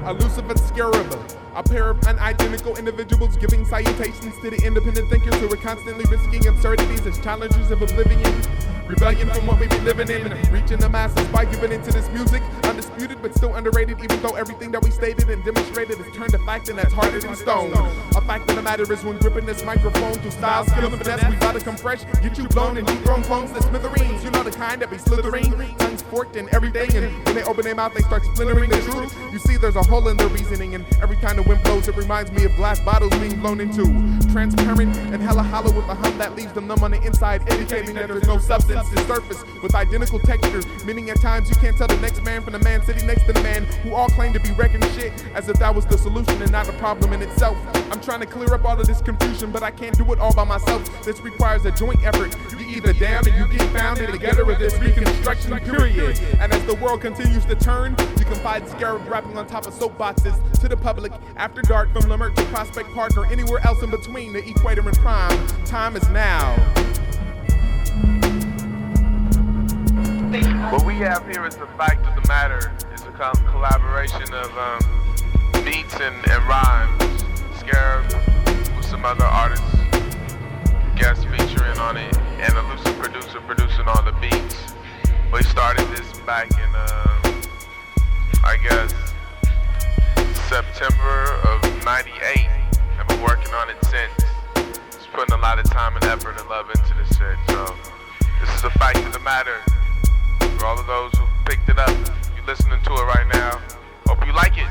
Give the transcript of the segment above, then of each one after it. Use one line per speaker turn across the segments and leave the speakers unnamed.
elusive and Scarub, a pair of unidentical individuals giving salutations to the independent thinkers who are constantly risking absurdities as challengers of oblivion. Rebellion from what we be living in, reaching the masses by giving into this music. Undisputed but still underrated, even though everything that we stated and demonstrated is turned to fact, and that's harder than stone. A fact of the matter is, when gripping this microphone through style, skill, and finesse, we gotta come fresh, get you blown and thrown clones to smithereens. You know the kind that be slithering, tongues forked and everything, and when they open their mouth they start splintering the truth. You see there's a hole in their reasoning, and every time the wind blows it reminds me of glass bottles being blown into. Transparent and hella hollow with a hum that leaves them numb on the inside, indicating that there's no substance to surface with identical textures, meaning at times you can't tell the next man from the man sitting next to the man, who all claim to be wrecking shit as if that was the solution and not a problem in itself. I'm trying to clear up all of this confusion, but I can't do it all by myself. This requires a joint effort. You either down or you get found in together with this reconstruction period. And as the world continues to turn, you can find Scarub rapping on top of soapboxes to the public after dark, from Lamert to Prospect Park or anywhere else in between the equator and prime. Time is now.
What we have here is the fact of the matter. It's a collaboration of beats and rhymes. Scarub with some other artists, guest featuring on it, and a lucid producer producing all the beats. We started this back in, I guess, September of '98, and been working on it since. Just putting a lot of time and effort and love into this shit. So this is the fact of the matter. For all of those who picked it up, you listening to it right now, hope you like it.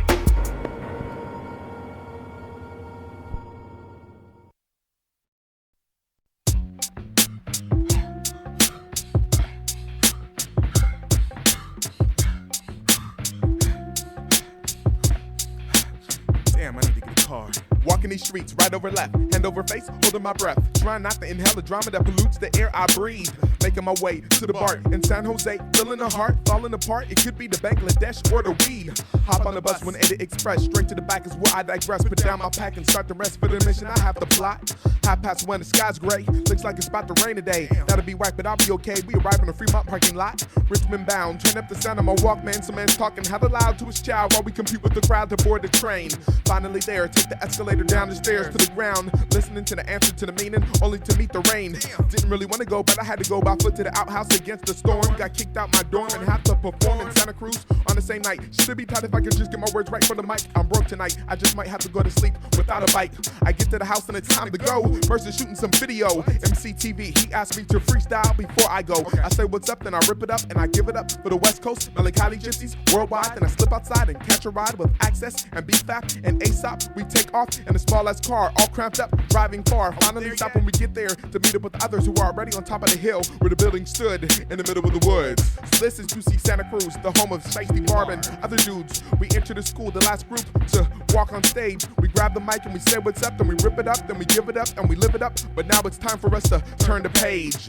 Damn, I need to get a car. Walking these streets, right over left, hand over face, holding my breath, trying not to inhale the drama that pollutes the air I breathe. Making my way to the bar in San Jose, feeling the heart falling apart. It could be the Bangladesh or the weed. Hop on the bus when Edit Express, straight to the back is where I digress. Put down my pack and start the rest for the mission. I have the plot. 1:30 the sky's gray, looks like it's about to rain today. That'll be right, but I'll be okay. We arrive in the Fremont parking lot, Richmond bound. Turn up the sound of my Walkman. Some man's talking hella loud to his child while we compete with the crowd to board the train. Finally there, take the escalator down the stairs to the ground, listening to the answer to the meaning, only to meet the rain. Didn't really want to go, but I had to go by foot to the outhouse against the storm. Got kicked out my dorm and had to perform in Santa Cruz on the same night. Should be tight if I could just get my words right for the mic. I'm broke tonight, I just might have to go to sleep without a bite. I get to the house and it's time to go. Versus shooting some video. MCTV, he asked me to freestyle before I go. I say what's up, then I rip it up and I give it up for the West Coast. Melancholy gypsies worldwide, then I slip outside and catch a ride with Access and BFAP and Asop. We take off in a small ass car, all cramped up, driving far. Finally stop when we get there to meet up with others who are already on top of the hill where the building stood in the middle of the woods. So this is UC Santa Cruz, the home of Shiesty Barb and other dudes. We enter the school, the last group to walk on stage. We grab the mic and we say what's up, then we rip it up, then we give it up and we live it up. But now it's time for us to turn the page.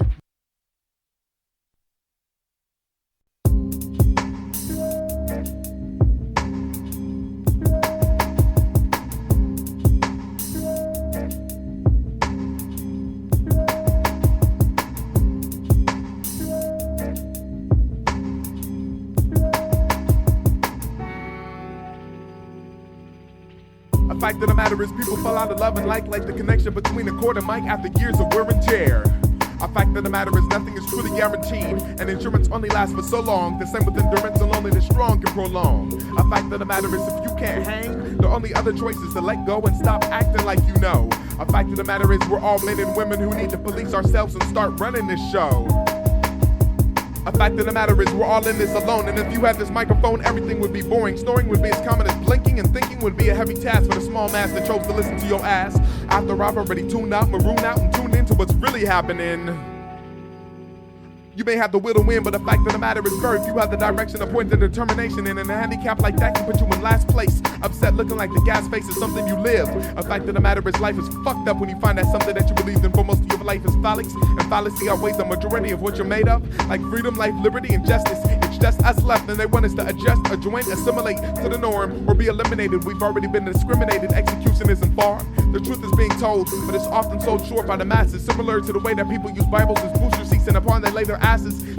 The fact of the matter is people fall out of love and like the connection between the cord and mic after years of wear and tear. A fact of the matter is nothing is truly guaranteed, and insurance only lasts for so long. The same with endurance, and only the strong can prolong. A fact of the matter is if you can't hang, the only other choice is to let go and stop acting like you know. A fact of the matter is we're all men and women who need to police ourselves and start running this show. A fact of the matter is we're all in this alone, and if you had this microphone, everything would be boring. Snoring would be as common as blinking, and thinking would be a heavy task for the small mass that chose to listen to your ass. After I've already tuned out, marooned out, and tuned into what's really happening. You may have the will to win, but the fact of the matter is very few have the direction, a point of determination, and in a handicap like that can put you in last place. Upset looking like the gas face is something you live. A fact of the matter is life is fucked up when you find that something that you believed in for most of your life is phallics, and fallacy outweighs the majority of what you're made of. Like freedom, life, liberty, and justice, it's just us left, and they want us to adjust, adjoin, assimilate to the norm, or be eliminated. We've already been discriminated, execution isn't far. The truth is being told, but it's often sold short by the masses, similar to the way that people use Bibles as booster seats and upon they lay their asses.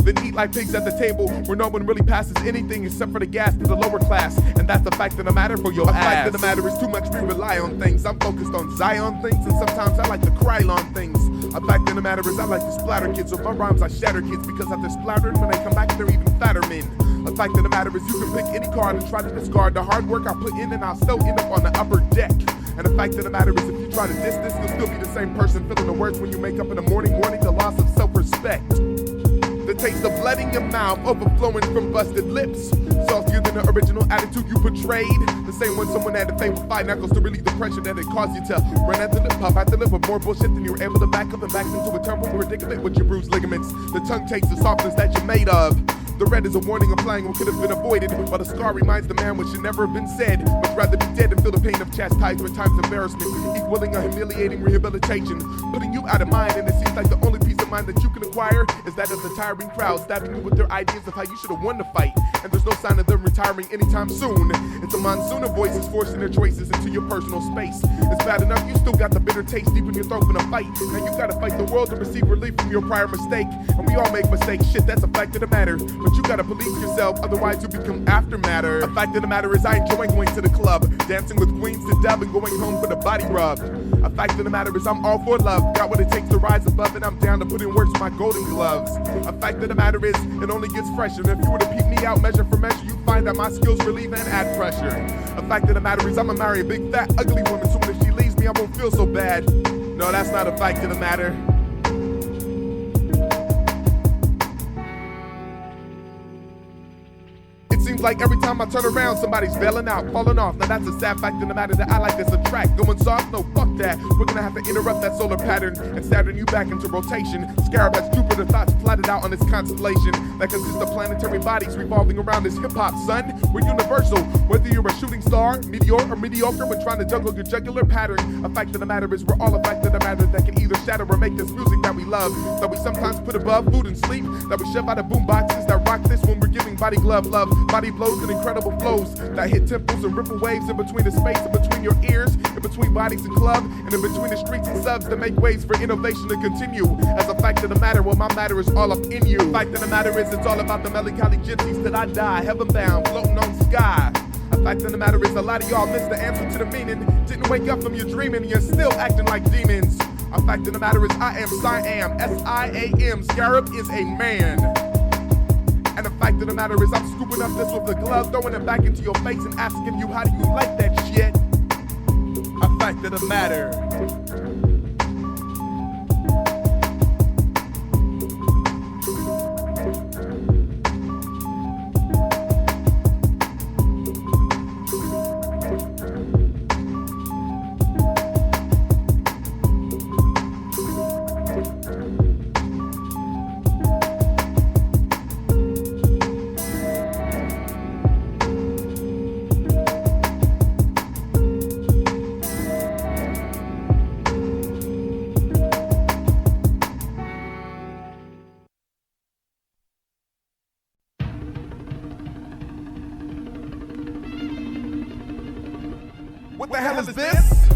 then eat like pigs at the table where no one really passes anything except for the gas to the lower class. And that's the fact of the matter for your ass. The fact of the matter is too much we rely on things. I'm focused on Zion things, and sometimes I like to cry on things. A fact of the matter is I like to splatter kids. With my rhymes I shatter kids, because after splattering, when they come back they're even fatter men. A fact of the matter is you can pick any card and try to discard the hard work I put in, and I'll still end up on the upper deck. And the fact of the matter is if you try to diss this, you'll still be the same person feeling the worst when you make up in the morning, mourning the loss of self-respect. The taste of blood in your mouth, overflowing from busted lips. Saltier than the original attitude you portrayed. The same one someone had to pay with 5 knuckles to relieve the pressure that it caused you to run at the lip, puff at the lip with more bullshit than you were able to back up and back into a terrible predicament with your bruised ligaments. The tongue takes the softness that you're made of. The red is a warning implying what could have been avoided, while the scar reminds the man what should never have been said. Much rather be dead than feel the pain of chastisement times embarrassment, equaling a humiliating rehabilitation, putting you out of mind. And it seems like the only peace of mind that you can acquire is that of the tiring crowd stabbing you with their ideas of how you should have won the fight. And there's no sign of them retiring anytime soon. It's a monsoon of voices forcing their choices into your personal space. It's bad enough you still got the bitter taste deep in your throat from a fight. Now you gotta fight the world to receive relief from your prior mistake. And we all make mistakes, shit, that's a fact of the matter. But you gotta police yourself, otherwise you become aftermatter. A fact of the matter is I enjoy going to the club, dancing with queens to dub and going home for the body rub. A fact of the matter is I'm all for love, got what it takes to rise above, and I'm down to put in work with my golden gloves. A fact of the matter is it only gets fresher, and if you were to peep me out measure for measure, you find that my skills relieve and add pressure. A fact of the matter is I'ma marry a big fat ugly woman, so when she leaves me I won't feel so bad. No, that's not a fact of the matter. Seems like every time I turn around, somebody's bailing out, falling off. Now that's a sad fact in the matter that I like this attract. Going soft? No, fuck that. We're gonna have to interrupt that solar pattern and Saturn you back into rotation. Scarub has Jupiter thoughts plotted out on this constellation that consists of planetary bodies revolving around this hip-hop, son. We're universal, whether you're a shooting star, meteor, or mediocre when trying to juggle your jugular pattern. A fact of the matter is we're all a fact of the matter that can either shatter or make this music that we love, that we sometimes put above food and sleep, that we shove out of boom boxes that rock this when we're giving body glove love. Body blows and incredible flows that hit temples and ripple waves in between the space, in between your ears, in between bodies and club, and in between the streets and subs that make ways for innovation to continue. As a fact of the matter, well, my matter is all up in you. Fact of the matter is it's all about the melancholy gypsies that I die, heaven bound, floating on sky. A fact of the matter is a lot of y'all missed the answer to the meaning, didn't wake up from your dreaming, and you're still acting like demons. A fact of the matter is I am Siam, S-I-A-M, Scarub is a man. And the fact of the matter is I'm scooping up this with the glove, throwing it back into your face and asking you how do you like that shit? A fact of the matter. What the hell is this?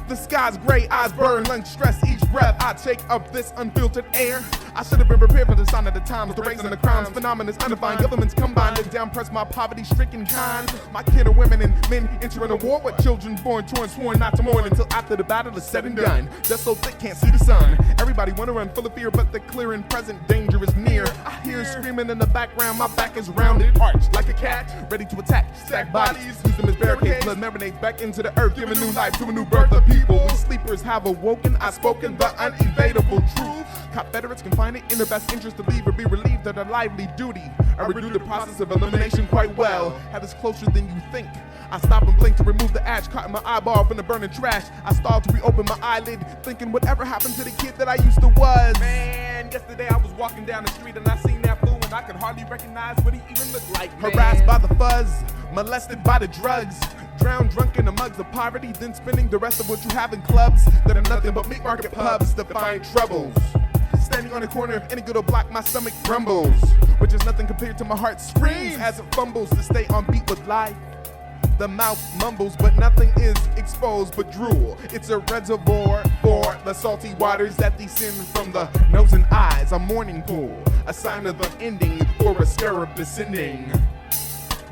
The sky's gray, eyes burn, lungs stress each breath I take of this unfiltered air. I should have been prepared for the sign of the times, the race and the crimes, phenomenons undefined, governments combined and down press my poverty-stricken kind. My kin of women and men entering a war with children born, torn, sworn not to mourn until after the battle is said and done. Just so thick, can't see the sun. Everybody wanna run full of fear, but the clear and present danger is near. I hear screaming in the background, my back is rounded, arched like a cat, ready to attack. Stack bodies, use them as barricades, blood marinates back into the earth, giving new life to a new birth of people. We sleepers have awoken, I've spoken the unevadable truth. Confederates can find it in their best interest to leave or be relieved of their lively duty. I redo the process of elimination quite well. Had us closer than you think. I stop and blink to remove the ash caught in my eyeball from the burning trash. I stalled to reopen my eyelid, thinking whatever happened to the kid that I used to was. Man, yesterday I was walking down the street and I seen that fool and I could hardly recognize what he even looked like. Harassed by the fuzz, molested by the drugs, drowned drunk in the mugs of poverty, then spending the rest of what you have in clubs that are nothing but meat market pubs to find troubles. Standing on the corner of any good old block, my stomach grumbles, which is nothing compared to my heart screams as it fumbles to stay on beat with life. The mouth mumbles, but nothing is exposed but drool. It's a reservoir for the salty waters that descend from the nose and eyes. A morning pool, a sign of the ending for a scarab descending.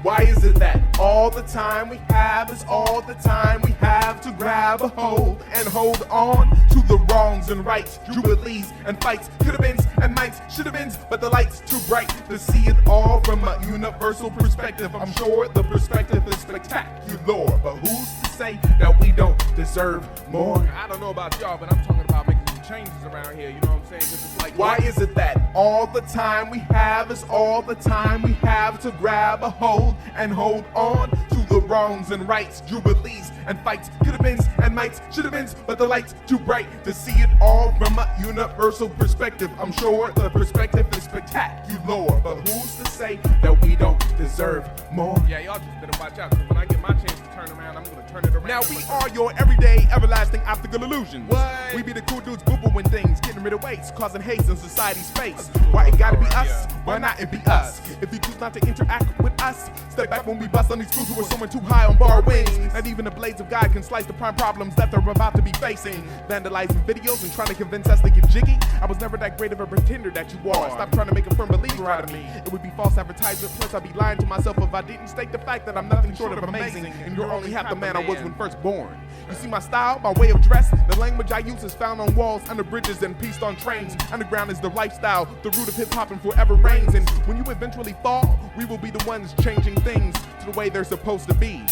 Why is it that all the time we have is all the time we have to grab a hold and hold on to the wrongs and rights, jubilees and fights, could have beens and mights, should have beens, but the light's too bright to see it all from a universal perspective. I'm sure the perspective is spectacular, but who's to say that we don't deserve more?
I don't know about y'all, but I'm talking about making some changes around here, you know what I'm saying? 'Cause it's like,
why is it that all the time we have is all the time we have to grab a hold and hold on to the wrongs and rights, jubilees and fights, could have beens and mights, should have beens, but the light's too bright to see it all from a universal perspective. I'm sure the perspective is spectacular, but who's to say that we don't deserve more?
yeah, y'all just better watch out, 'cause when I get my chance to turn around, I'm gonna turn it around.
Now we are your everyday, everlasting optical illusions.
What?
We be the cool dudes boo-booing things, getting rid of waste, causing haste in society's face. Why it gotta be us? Why not it be us? If you choose not to interact with us, step back when we bust on these fools who are soaring too high on bar wings. Not even the blades of God can slice the prime problems that they're about to be facing. Vandalizing videos and trying to convince us to get jiggy. I was never that great of a pretender that you are. Stop trying to make a firm believer out of me. It would be false advertisement, plus I'd be lying to myself if I didn't state the fact that I'm nothing short of amazing, and you're only half the man I was when first born. You see my style, my way of dress, the language I use is found on walls, under bridges, and pieced on trains. Underground is the lifestyle, the root of hip-hop and forever reigns. And when you eventually fall, we will be the ones changing things to the way they're supposed to be.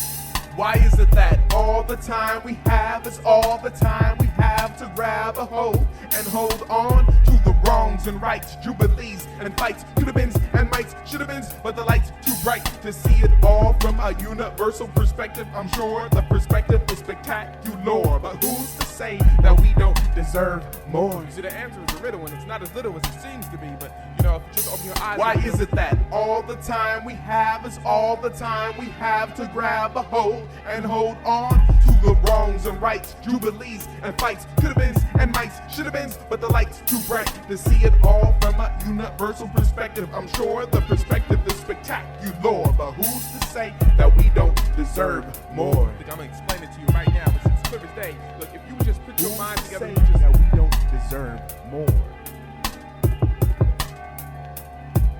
Why is it that all the time we have is all the time we have to grab a hold and hold on to the wrongs and rights, jubilees and fights, could have beens and mights, should have beens, but the light's too bright to see it all from a universal perspective. I'm sure the perspective is spectacular, but who's to say that we don't deserve more?
You see, the answer is a riddle, and it's not as little as it seems to be, but, you know, if you just open your eyes...
Why is it that all the time we have is all the time we have to grab a hold and hold on to the wrongs and rights, jubilees and fights, could have beens and mights, should have beens, but the light's too bright to see it all from a universal perspective. I'm sure the perspective is spectacular, but who's to say that we don't deserve more?
I'm gonna explain it to you right now, but it's clear as day. Look, if you would just put your mind together,
Who's to say that we don't deserve more?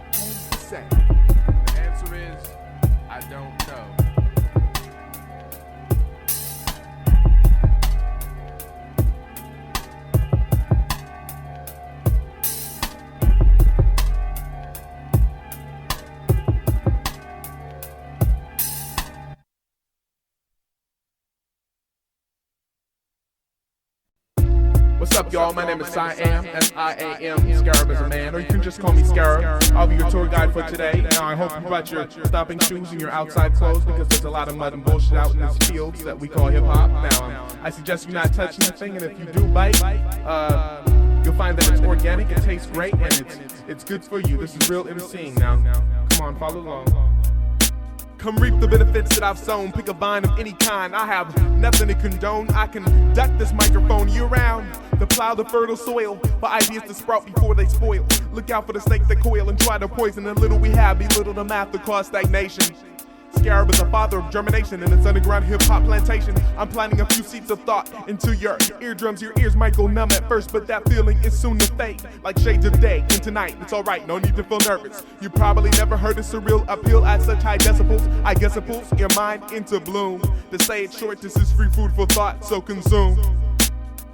Who's to say?
the answer is, I don't know.
What's up, y'all? My name is Siam, S-I-A-M. Scarub is a man, or you can just call me Scarub. I'll be your tour guide for today. Now, I hope you brought your stomping shoes and your outside clothes, because there's a lot of mud and bullshit out in these fields that we call hip-hop. Now, I suggest you not touch anything, and if you do bite, you'll find that it's organic, it tastes great, and it's good for you. This is real MCing. Now, come on, follow along. Come reap the benefits that I've sown. Pick a vine of any kind. I have nothing to condone. I can duck this microphone year-round to plow the fertile soil for ideas to sprout before they spoil. Look out for the snakes that coil and try to poison the little we have. Belittle the math to cause stagnation. Scarub is the father of germination in its underground hip-hop plantation. I'm planting a few seeds of thought into your eardrums. Your ears might go numb at first, but that feeling is soon to fade. Like shades of day into night, it's alright, no need to feel nervous. You probably never heard a surreal appeal at such high decibels. I guess it pulls your mind into bloom. To say it short, this is free food for thought, so consume.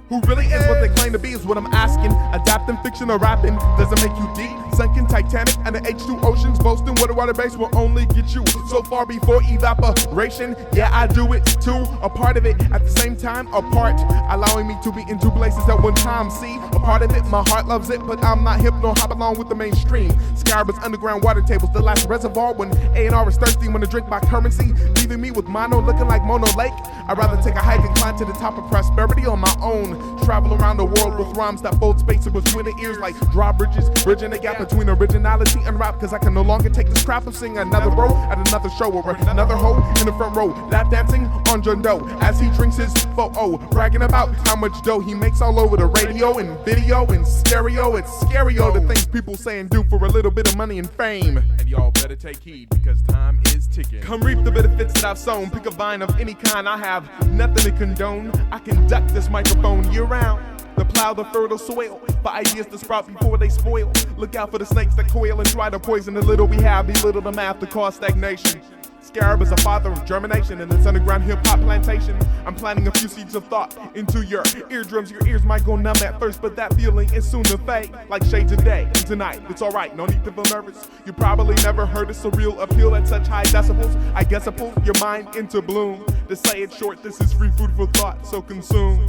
Who really is what they claim to be is what I'm asking. Adapting fiction or rapping doesn't make you deep. Sunken Titanic and the H2 oceans boasting water base will only get you so far before evaporation. Yeah, I do it too, a part of it at the same time, apart, allowing me to be in two places at one time. See, a part of it, my heart loves it, but I'm not hip, no hop along with the mainstream. Scarub is underground water tables, the last reservoir when A&R is thirsty when to drink my currency, leaving me with mono looking like Mono Lake. I'd rather take a hike and climb to the top of prosperity on my own. Travel around the world with rhymes that fold spaces between the ears like drawbridges, bridging the gap between originality and rap. Cause I can no longer take this crap of singing another row at another show or another hoe in the front row, lap dancing on John Doe as he drinks his photo, bragging about how much dough he makes all over the radio and video and stereo. It's scary, the things people say and do for a little bit of money and fame.
And y'all better take heed because time is ticking.
Come reap the benefits that I've sown. Pick a vine of any kind. I have nothing to condone. I conduct this microphone year round. To plow the fertile soil for ideas to sprout before they spoil. Look out for the snakes that coil and try to poison the little we have. Belittle the math to cause stagnation. Scarub is a father of germination in this underground hip-hop plantation. I'm planting a few seeds of thought into your eardrums. Your ears might go numb at first, but that feeling is soon to fade. Like shades of day and tonight, it's alright, no need to feel nervous. You probably never heard a surreal appeal at such high decibels. I guess I pull your mind into bloom. To say it short, this is free food for thought, so consume.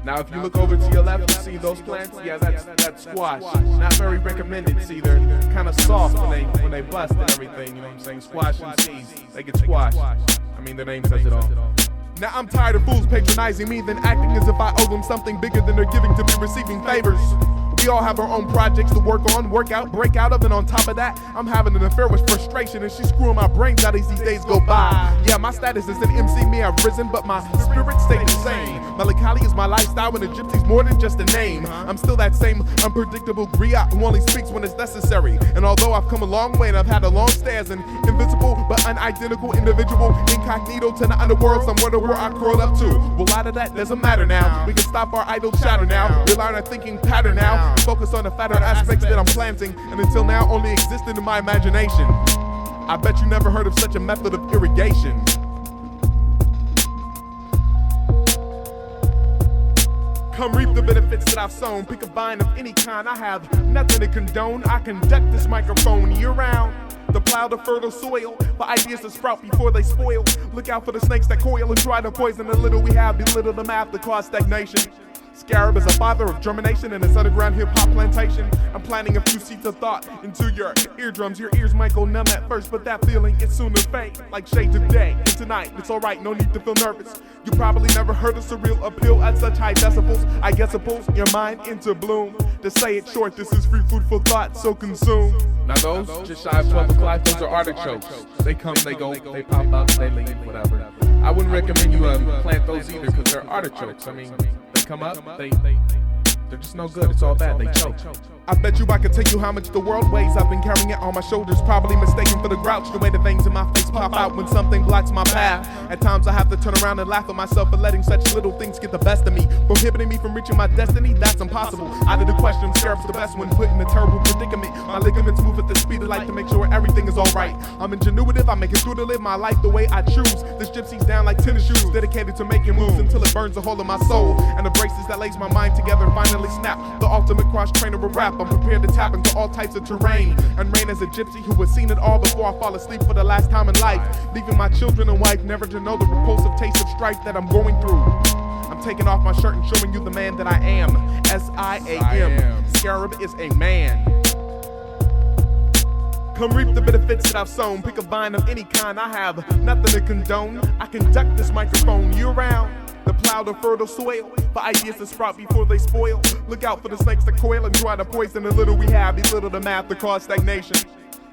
Now if you look over to your left, you see those plants? Yeah, that's squash. Not very recommended. See, they're kind of soft when they bust and everything, you know what I'm saying? Squash and seeds, they get squashed. I mean, their name says it all.
Now I'm tired of fools patronizing me, then acting as if I owe them something bigger than they're giving to be receiving favors. We all have our own projects to work on, work out, break out of, and on top of that, I'm having an affair with frustration, and she's screwing my brains out as these days go by. Yeah, my status as an MC may have risen, but my spirit stayed the same. Melancholy is my lifestyle, and a gypsy's more than just a name. I'm still that same unpredictable griot who only speaks when it's necessary. And although I've come a long way and I've had a long stay as an invisible but unidentical individual, incognito to the underworld, somewhere where I crawled up to. Well, a lot of that doesn't matter now. We can stop our idle chatter now, rely on our thinking pattern now. Focus on the fatter aspects that I'm planting, and until now only existed in my imagination. I bet you never heard of such a method of irrigation. Come reap the benefits that I've sown. Pick a vine of any kind. I have nothing to condone. I conduct this microphone year round. To plow the fertile soil for ideas to sprout before they spoil. Look out for the snakes that coil and try to poison the little we have. Belittle the math to cause stagnation. Scarub is a father of germination in this underground hip-hop plantation. I'm planting a few seeds of thought into your eardrums. Your ears might go numb at first, but that feeling is soon to fade. Like shades of day and tonight, it's alright, no need to feel nervous. You probably never heard a surreal appeal at such high decibels. I guess it pulls your mind into bloom. To say it short, this is free food for thought, so consume.
Now those, just shy of 12 o'clock, those are artichokes. They come, they go, they pop up, they leave, whatever. I wouldn't recommend you plant those either because they're artichokes. I mean, they come up, they're just no good, it's all bad, they choke.
I bet you I could tell you how much the world weighs. I've been carrying it on my shoulders, probably mistaken for the grouch. The way the veins in my face pop out when something blocks my path. At times I have to turn around and laugh at myself for letting such little things get the best of me. Prohibiting me from reaching my destiny, that's impossible. Out of the question, Scarub's the best when put in a terrible predicament. My ligaments move at the speed of light to make sure everything is alright. I'm ingenuitive, I make it through to live my life the way I choose. This gypsy's down like tennis shoes, dedicated to making moves until it burns a hole in my soul. And the braces that lace my mind together finally snap. The ultimate cross trainer of rap, I'm prepared to tap into all types of terrain and reign as a gypsy who has seen it all before I fall asleep for the last time in life, leaving my children and wife never to know the repulsive taste of strife that I'm going through. I'm taking off my shirt and showing you the man that I am. S-I-A-M. Scarub is a man. Come reap the benefits that I've sown. Pick a vine of any kind. I have nothing to condone. I conduct this microphone year round. To plow the fertile soil for ideas to sprout before they spoil. Look out for the snakes that coil and try to poison the little we have. Belittle the math to cause stagnation.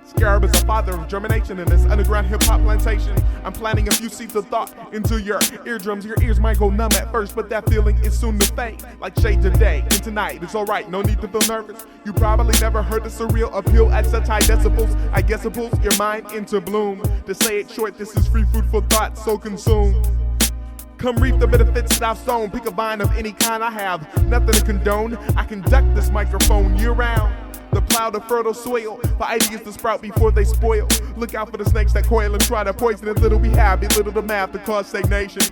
Scarub is a father of germination in this underground hip-hop plantation. I'm planting a few seeds of thought into your eardrums. Your ears might go numb at first, but that feeling is soon to fade. Like shades of day and tonight, it's alright, no need to feel nervous. You probably never heard a surreal appeal at such high decibels. I guess it pulls your mind into bloom. To say it short, this is free food for thought, so consume. Come reap the benefits that I've sown. Pick a vine of any kind. I have nothing to condone. I conduct this microphone year round. To plow the fertile soil for ideas to sprout before they spoil. Look out for the snakes that coil and try to poison the little we have. Belittle the math to cause stagnation.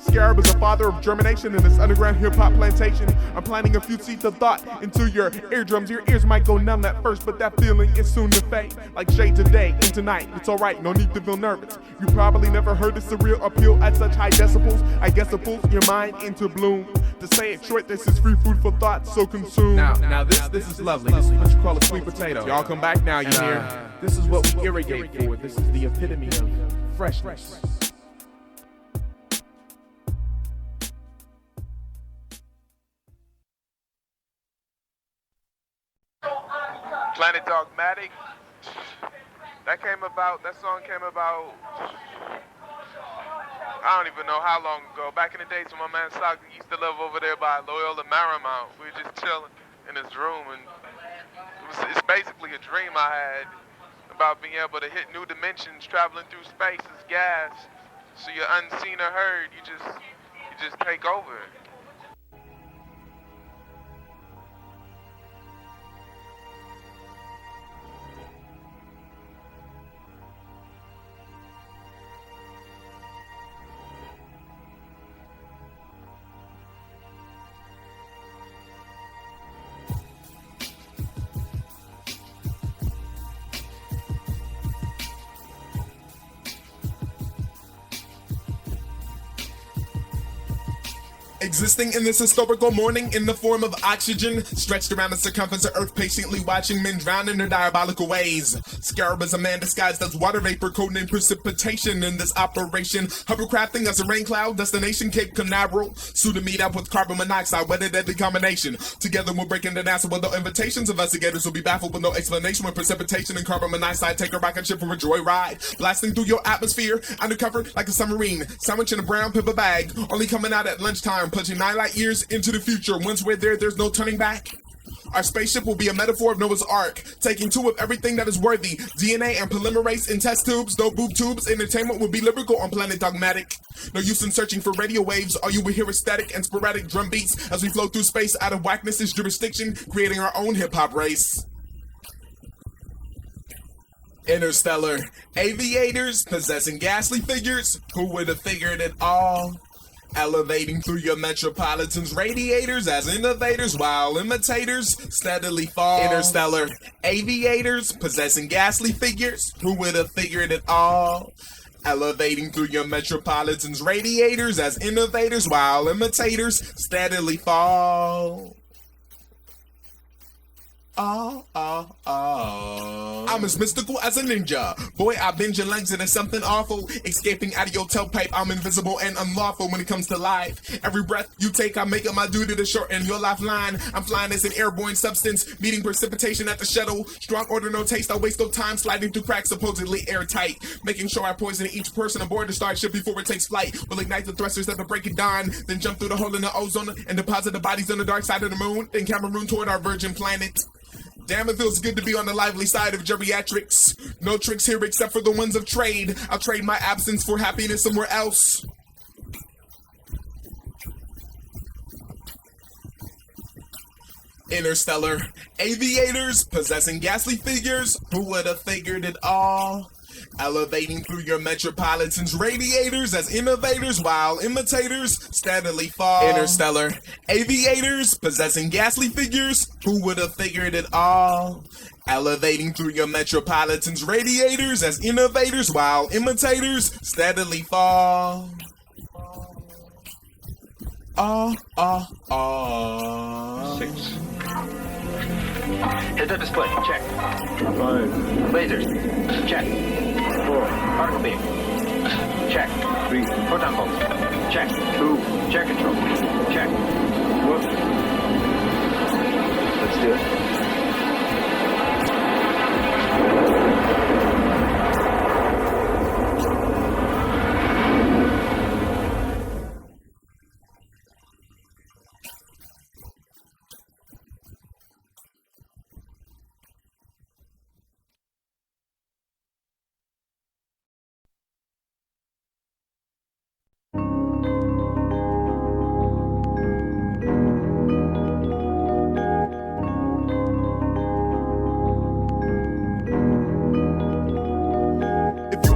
Scarub is a father of germination in this underground hip-hop plantation. I'm planting a few seeds of thought into your eardrums. Your ears might go numb at first, but that feeling is soon to fade. Like shades of day and tonight, it's alright, no need to feel nervous. You probably never heard a surreal appeal at such high decibels. I guess it pulls your mind into bloom. To say it short, this is free food for thought, so consume.
Now this is lovely. This is what you call a sweet potato.
Y'all come back now, you hear?
This is what we irrigate for. This is the epitome of freshness.
Planet Dogmatic. That song came about, I don't even know how long ago. Back in the days when my man Sock used to live over there by Loyola Marymount. We were just chilling in his room, and it's basically a dream I had about being able to hit new dimensions, traveling through space as gas. So you're unseen or heard, you just take over.
Existing in this historical morning in the form of oxygen, stretched around the circumference of Earth, patiently watching men drown in their diabolical ways. Scarub is a man disguised as water vapor, codenamed precipitation in this operation. Hovercrafting as a rain cloud, destination Cape Canaveral. Soon to meet up with carbon monoxide, weather deadly combination. Together we'll break into NASA with no invitations. Investigators will be baffled with no explanation when precipitation and carbon monoxide take a rocket ship for a joyride. Blasting through your atmosphere, undercover like a submarine. Sandwich in a brown paper bag, only coming out at lunchtime. Punching 9 light years into the future. Once we're there, there's no turning back. Our spaceship will be a metaphor of Noah's Ark, taking two of everything that is worthy. DNA and polymerase in test tubes, no boob tubes. Entertainment will be lyrical on Planet Dogmatic. No use in searching for radio waves. All you will hear is static and sporadic drum beats as we flow through space out of whackness' jurisdiction, creating our own hip-hop race. Interstellar aviators possessing ghastly figures. Who would have figured it all? Elevating through your metropolitan's radiators as innovators while imitators steadily fall. Interstellar aviators possessing ghastly figures. Who would have figured it all? Elevating through your metropolitan's radiators as innovators while imitators steadily fall. I'm as mystical as a ninja. Boy, I bend your legs into something awful. Escaping out of your tailpipe, I'm invisible and unlawful when it comes to life. Every breath you take, I make it my duty to shorten your lifeline. I'm flying as an airborne substance, meeting precipitation at the shuttle. Strong order, no taste, I waste no time sliding through cracks supposedly airtight. Making sure I poison each person aboard the starship before it takes flight. Will ignite the thrusters at the break of dawn, then jump through the hole in the ozone and deposit the bodies on the dark side of the moon, then Cameroon toward our virgin planet. Damn, it feels good to be on the lively side of geriatrics. No tricks here except for the ones of trade. I'll trade my absence for happiness somewhere else. Interstellar aviators possessing ghastly figures. Who would have figured it all? Elevating through your metropolitan's radiators as innovators while imitators steadily fall. Interstellar aviators possessing ghastly figures. Who would have figured it all? Elevating through your metropolitan's radiators as innovators while imitators steadily fall.
Six. Hit the display. Check. 5. Lasers. Check. 4. Particle beam. Check. 3. Photon bolts. Check. 2. Chair control. Check. 1. Let's do it.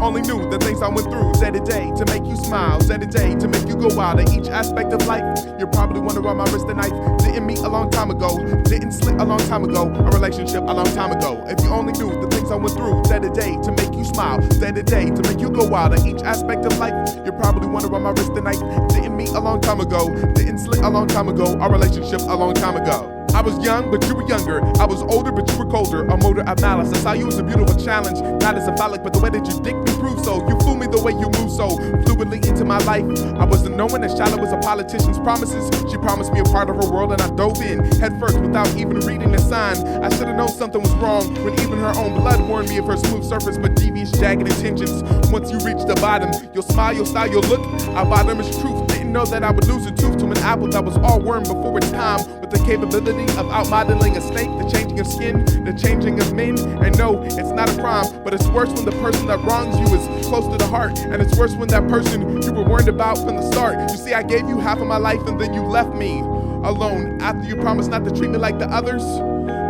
Only knew the things I went through day to day to make you smile, day to day to make you go wild at each aspect of life. You're probably wondering why my wrist and knife didn't meet a long time ago, didn't slit a long time ago, a relationship a long time ago. If you only knew the things I went through day to day to make you smile, day to day to make you go wild at each aspect of life. You're probably wondering why my wrist and knife didn't meet a long time ago, didn't slit a long time ago, a relationship a long time ago. I was young, but you were younger. I was older, but you were colder. A motor of malice. I saw you as a beautiful challenge. Not as symbolic, but the way that you dick me through. So you fool me the way you move so fluidly into my life. I wasn't knowing as shallow as a politician's promises. She promised me a part of her world and I dove in head first without even reading the sign. I should have known something was wrong when even her own blood warned me of her smooth surface but devious, jagged intentions. Once you reach the bottom, you'll smile, you'll style, you'll look. Our bottom is truth. Didn't know that I would lose a tooth to an apple that was all worm before its time. With the capability of out-modeling a snake, the changing of skin, the changing of men. And no, it's not a crime, but it's worse when the person that wrongs you is close to the heart. And it's worse when that person you were warned about from the start. You see, I gave you half of my life and then you left me alone after you promised not to treat me like the others.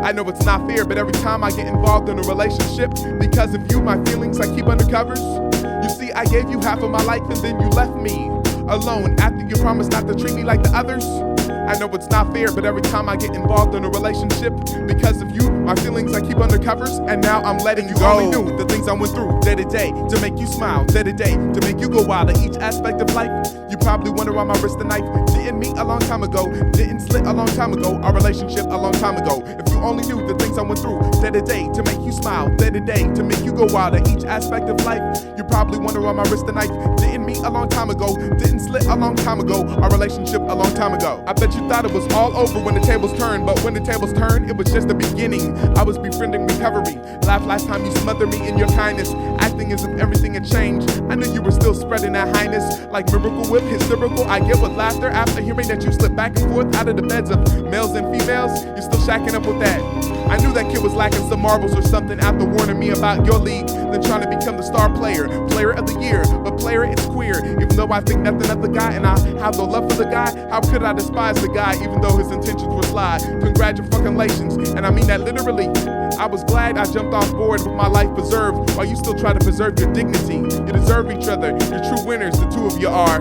I know it's not fair, but every time I get involved in a relationship, because of you, my feelings I keep under covers. You see, I gave you half of my life and then you left me alone after you promised not to treat me like the others. I know it's not fair, but every time I get involved in a relationship, because of you, my feelings I keep under covers, and now I'm letting you go. Only knew the things I went through day to day to make you smile, day to day to make you go wild at each aspect of life. You probably wonder why my wrist and knife didn't meet a long time ago, didn't slit a long time ago, our relationship a long time ago. If you only knew the things I went through day to day to make you smile, day to day to make you go wild at each aspect of life. You probably wonder why my wrist and knife didn't meet a long time ago, didn't slit a long time ago, our relationship a long time ago. I bet you thought it was all over when the tables turned, but when the tables turned, it was just the beginning. I was befriending recovery. Laughed last time you smothered me in your kindness, acting as if everything had changed. I knew you were still spreading that highness, like Miracle Whip, hysterical. I get with laughter after hearing that you slip back and forth out of the beds of males and females. You're still shacking up with that. I knew that kid was lacking some marbles or something after warning me about your league, then trying to become the star player of the year. But player, it's queer. Even though I think nothing of the guy and I have no love for the guy, how could I despise the guy even though his intentions were sly? Congratulations, and I mean that literally. I was glad I jumped on board with my life preserved while you still try to preserve your dignity. You deserve each other. You're true winners, the two of you are.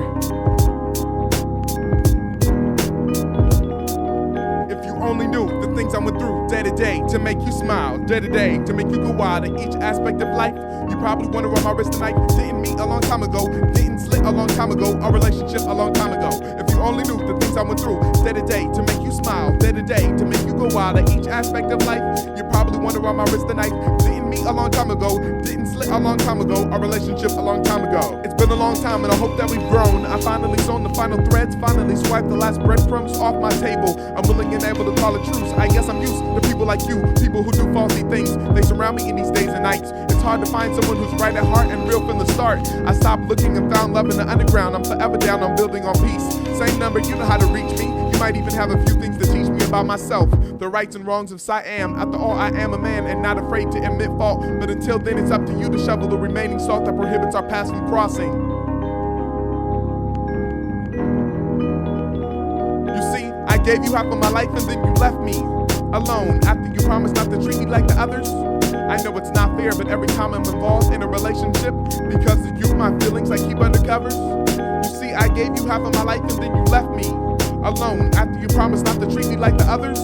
Only knew the things I went through day to day to make you smile, day to day to make you go wild at each aspect of life. You probably wonder why my wrist and knife didn't meet a long time ago, didn't slit a long time ago, our relationship a long time ago. If you only knew the things I went through day to day to make you smile, day to day to make you go wild at each aspect of life. You probably wonder why my wrist and knife didn't meet a long time ago, didn't slit a long time ago, our relationship a long time ago. It's been a long time and I hope that we've grown. I finally sewn the final threads, finally swiped the last breadcrumbs off my table. I'm willing and able to call it truce. I guess I'm used to people like you, people who do falsy things. They surround me in these days and nights. It's hard to find someone who's right at heart and real from the start. I stopped looking and found love in the underground. I'm forever down on building on peace. Same number, you know how to reach me. You might even have a few things to teach me about myself, the rights and wrongs of Siam. After all, I am a man and not afraid to admit fault. But until then, it's up to you to shovel the remaining salt that prohibits our paths from crossing. You see, I gave you half of my life and then you left me alone after you promised not to treat me like the others. I know it's not fair, but every time I'm involved in a relationship, because of you, my feelings I keep under covers. You see, I gave you half of my life and then you left me alone after you promised not to treat me like the others.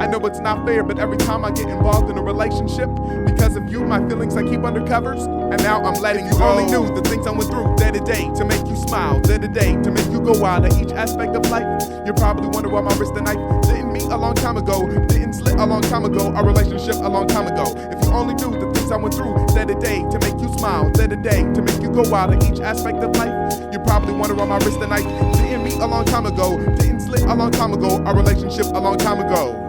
I know it's not fair, but every time I get involved in a relationship, because of you, my feelings I keep under covers, and now I'm letting you go. Only knew the things I went through day to day to make you smile, day to day to make you go wild at each aspect of life. You probably wonder why my wrist and knife didn't meet a long time ago, didn't slit a long time ago, our relationship a long time ago. If you only knew the things I went through day to day to make you smile, day to day to make you go wild at each aspect of life. You probably wonder why my wrist and knife didn't meet a long time ago, didn't slit a long time ago, our relationship a long time ago.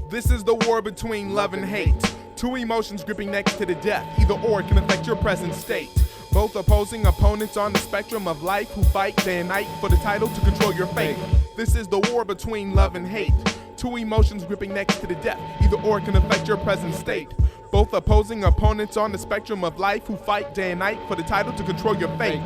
This is the war between love and hate. Two emotions gripping next to the death. Either or can affect your present state. Both opposing opponents on the spectrum of life who fight day and night for the title to control your fate. This is the war between love and hate. Two emotions gripping next to the death. Either or can affect your present state. Both opposing opponents on the spectrum of life who fight day and night for the title to control your fate.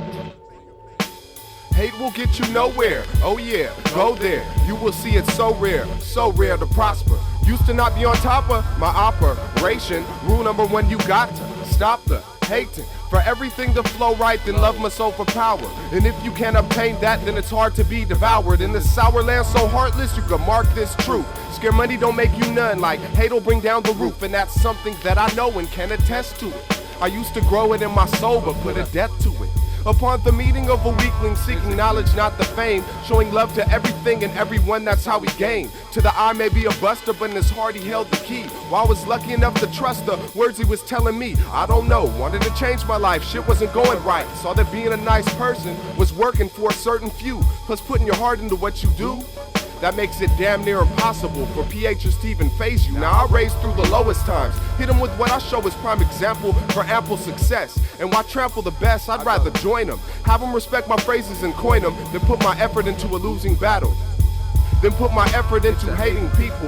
Hate will get you nowhere. Oh yeah, go there. You will see it's so rare to prosper. Used to not be on top of my operation. Rule number one, you got to stop the hating. For everything to flow right, then love must overpower. And if you can't obtain that, then it's hard to be devoured. In this sour land so heartless, you can mark this truth. Scare money don't make you none, like hate'll bring down the roof. And that's something that I know and can attest to it. I used to grow it in my soul, but put a death to it. Upon the meeting of a weakling, seeking knowledge, not the fame, showing love to everything and everyone, that's how we gain. To the eye may be a buster, but in his heart he held the key. Well, I was lucky enough to trust the words he was telling me. I don't know, wanted to change my life, shit wasn't going right. Saw that being a nice person was working for a certain few. Plus putting your heart into what you do, that makes it damn near impossible for PHers to even phase you. Now I raise through the lowest times, hit them with what I show as prime example for ample success. And why trample the best, I'd rather join them. Have them respect my phrases and coin them, than put my effort into a losing battle. Then put my effort into hating people.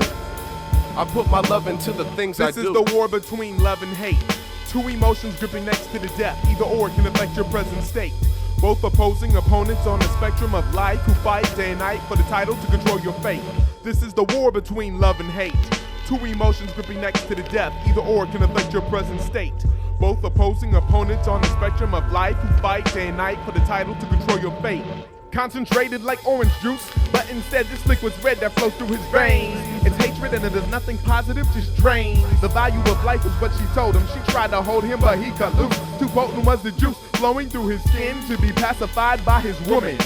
I put my love into the things I do.
This is the war between love and hate. Two emotions gripping next to the death. Either or can affect your present state. Both opposing opponents on the spectrum of life who fight day and night for the title to control your fate. This is the war between love and hate. Two emotions gripping next to the death. Either or can affect your present state. Both opposing opponents on the spectrum of life who fight day and night for the title to control your fate. Concentrated like orange juice, but instead this liquid's red that flows through his veins. It's hatred and it is nothing positive, just drains. The value of life is what she told him. She tried to hold him, but he cut loose. Too potent was the juice flowing through his skin to be pacified by his woman.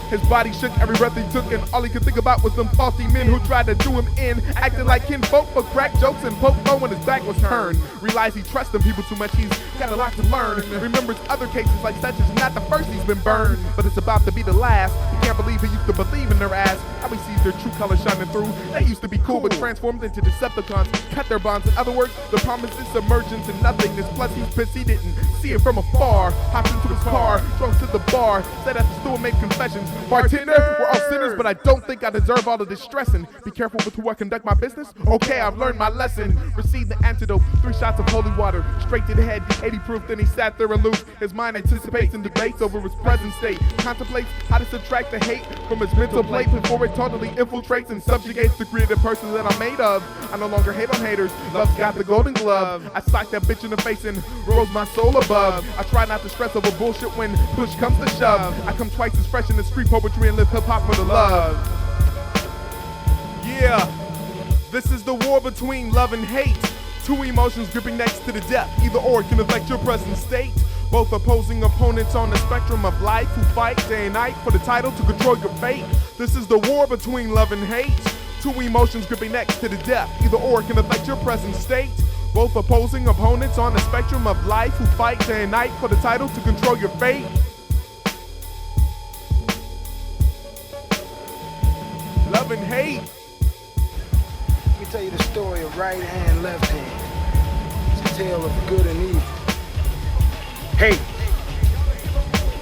His body shook every breath he took, and all he could think about was them faulty men who tried to do him in, acting like kinfolk for crack jokes and poke fun when his back was turned. Realized he trusts them people too much, he's got a lot to learn. Remembers other cases like such as not the first he's been burned, but it's about to be the last. He can't believe he used to believe in their ass. How he sees their true colors shining through. They used to be cool, but transformed into Decepticons, cut their bonds. In other words, the promise is emergence and nothingness. Plus he's pissed he didn't see it from afar. Hopped into his car, drove to the bar, sat at the store, made confessions. Bartender, we're all sinners, but I don't think I deserve all of this stressing. Be careful with who I conduct my business. Okay, I've learned my lesson. Received the antidote, 3 shots of holy water, straight to the head, 80 proof. Then he sat there aloof. His mind anticipates and debates over his present state. Contemplates how to subtract the hate from his mental plate before it totally infiltrates and subjugates the creative person that I'm made of. I no longer hate on haters. Love's got the golden glove. I sock that bitch in the face and rose my soul above. I try not to stress over bullshit when push comes to shove. I come twice as fresh in the street poetry and live hip-hop for the love. Yeah, this is the war between love and hate. Two emotions gripping next to the death. Either or can affect your present state. Both opposing opponents on the spectrum of life who fight day and night for the title to control your fate. This is the war between love and hate. Two emotions gripping next to the death. Either or can affect your present state. Both opposing opponents on the spectrum of life who fight day and night for the title to control your fate. Love and hate.
Let me tell you the story of right hand, left hand. It's a tale of good and evil. Hate.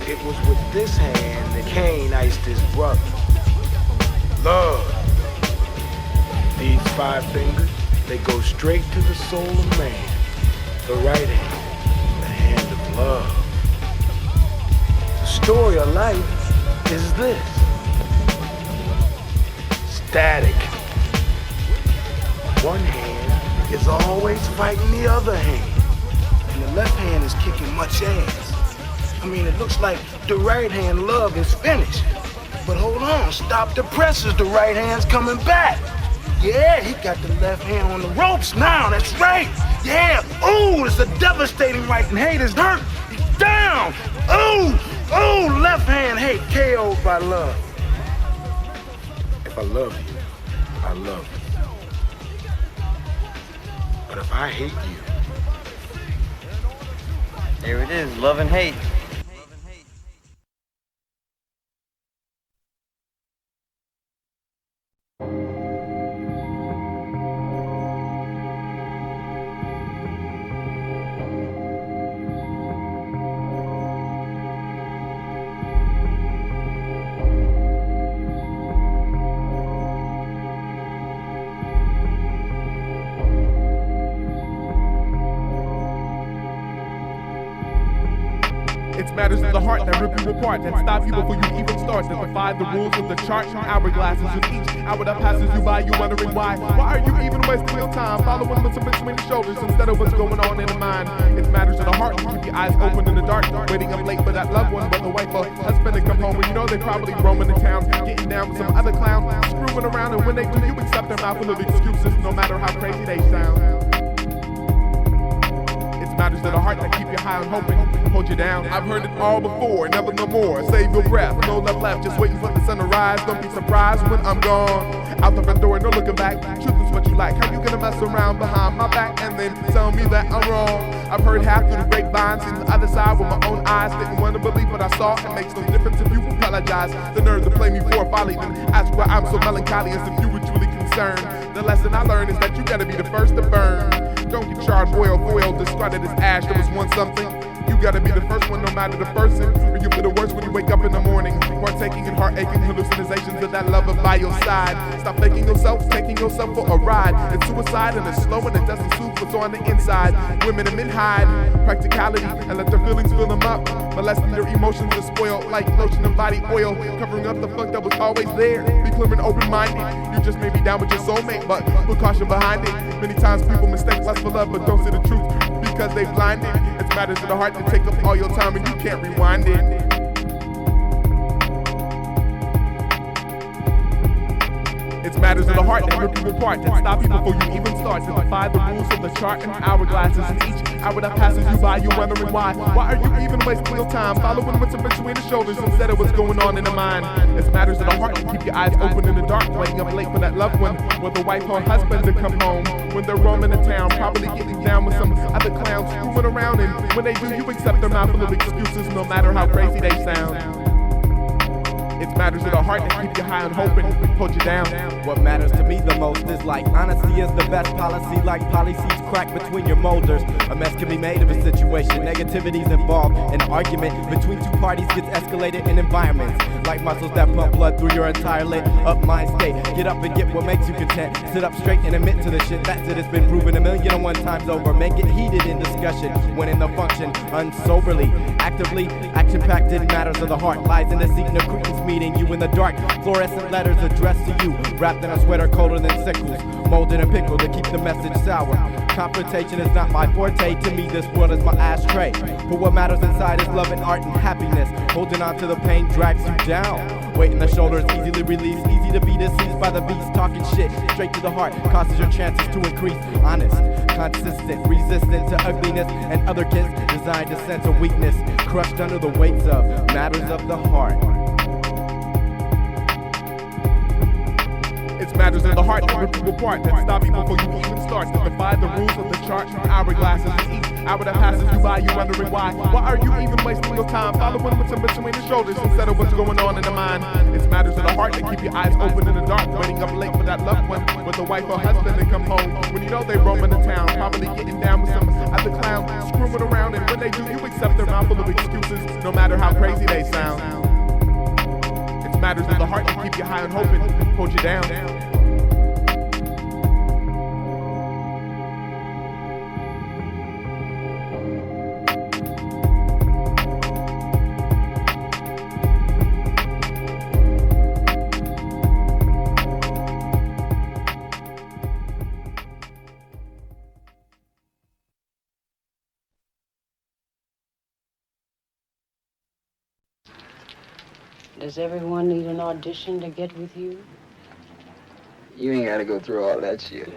It was with this hand that Cain iced his brother. Love. These 5 fingers, they go straight to the soul of man. The right hand, the hand of love. The story of life is this. Static. One hand is always fighting the other hand, and the left hand is kicking much ass. I mean, it looks like the right hand love is finished. But hold on, stop the presses, the right hand's coming back. Yeah, he got the left hand on the ropes now, that's right. Yeah, ooh, it's a devastating right, and hate is hurt. He's down. Ooh, left hand hate KO'd by love. If I love you, I love you. But if I hate you...
There it is, love and hate.
matters of the heart that rip you apart, that stop you before you even start, that defy the rules of the chart and hourglasses. With each hour that passes you by, you wondering why. Why are you even wasting your time following what's in between the shoulders instead of what's going on in the mind? It's matters of the heart. Keep your eyes open in the dark, waiting up late for that loved one, whether wife or husband to come home. When you know they probably roaming the town, getting down with some other clown, screwing around, and when they do, you accept their mouth full of excuses, no matter how crazy they sound. Matters of the heart that keep you high and hoping, hold you down. I've heard it all before, never no more. Save your breath, no love left, just waiting for the sun to rise. Don't be surprised when I'm gone. Out the front door, no looking back. Truth is what you like. How you gonna mess around behind my back and then tell me that I'm wrong? I've heard half through the grapevine, seen the other side with my own eyes. Didn't want to believe what I saw. It makes no difference if you apologize. The nerve to play me for folly, then ask why I'm so melancholy, as if you were truly concerned. The lesson I learned is that you gotta be the first to burn. Don't get charred, boiled, foiled, discarded as ash that was once something. You gotta be the first one, no matter the person. Or you feel the worst when you wake up in the morning, partaking in heart-aching hallucinations of that lover by your side. Stop faking yourself, taking yourself for a ride. It's suicide and it's slow and it doesn't soothe what's on the inside. Women and men hide practicality and let their feelings fill them up, molesting their emotions to spoil like lotion and body oil, covering up the funk that was always there. Be clear and open-minded. You just may be down with your soulmate, but put caution behind it. Many times people mistake lust for love, but don't see the truth because they blinded. It's matters of the heart that take up all your time and you can't rewind it. It's matters of the heart that rip you apart, that stop you before you even start, that defy the rules of the chart and hourglasses. And each hour that passes you by, you're wondering why. Why are you even wasting your time following what's in between the shoulders instead of what's going on in the mind? It's matters of the heart to keep your eyes open in the dark, waiting up late for that loved one, whether wife or husband to come home. When they're roaming the town, probably getting down with some other clowns, screwing around, and when they do, you accept their mouth full of excuses, no matter how crazy they sound. It's matters of the heart that keep you high and hoping, hold you down.
What matters to me the most is like honesty is the best policy, like policies crack between your molders. A mess can be made of a situation, negativity's involved. An argument between two parties gets escalated in environments like muscles that pump blood through your entire lit up mind state. Get up and get what makes you content. Sit up straight and admit to the shit. That's it, it's been proven 1,000,001 times over. Make it heated in discussion when in the function unsoberly. Actively, action-packed in matters of the heart. Lies in the seat in the credence meeting you in the dark. Fluorescent letters addressed to you, wrapped in a sweater colder than sickles, molded and pickled to keep the message sour. Confrontation is not my forte. To me, this world is my ashtray. But what matters inside is love and art and happiness. Holding on to the pain drags you down. Weight in the shoulders, easily released, easy to be deceived by the beast. Talking shit straight to the heart causes your chances to increase. Honest, consistent, resistant to ugliness and other kids designed to sense a weakness, crushed under the weights of matters of the heart.
It's matters of the heart that rip you apart, that stop you before you even start, that defy the rules of the chart and hourglasses. And each hour that passes you by, you're wondering why. Why are you even wasting your time following what's in between the shoulders instead of what's going on in the mind? It's matters of the heart that keep your eyes open in the dark, waiting up late for that loved one, with a wife or husband to come home. When you know they roam in the town, probably getting down with some other clown, screwing around, and when they do, you accept their mouth full of excuses, no matter how crazy they sound. It's matters of the heart that keep you high and hoping, hold you down.
Does everyone need an audition to get with you?
You ain't gotta go through all that shit.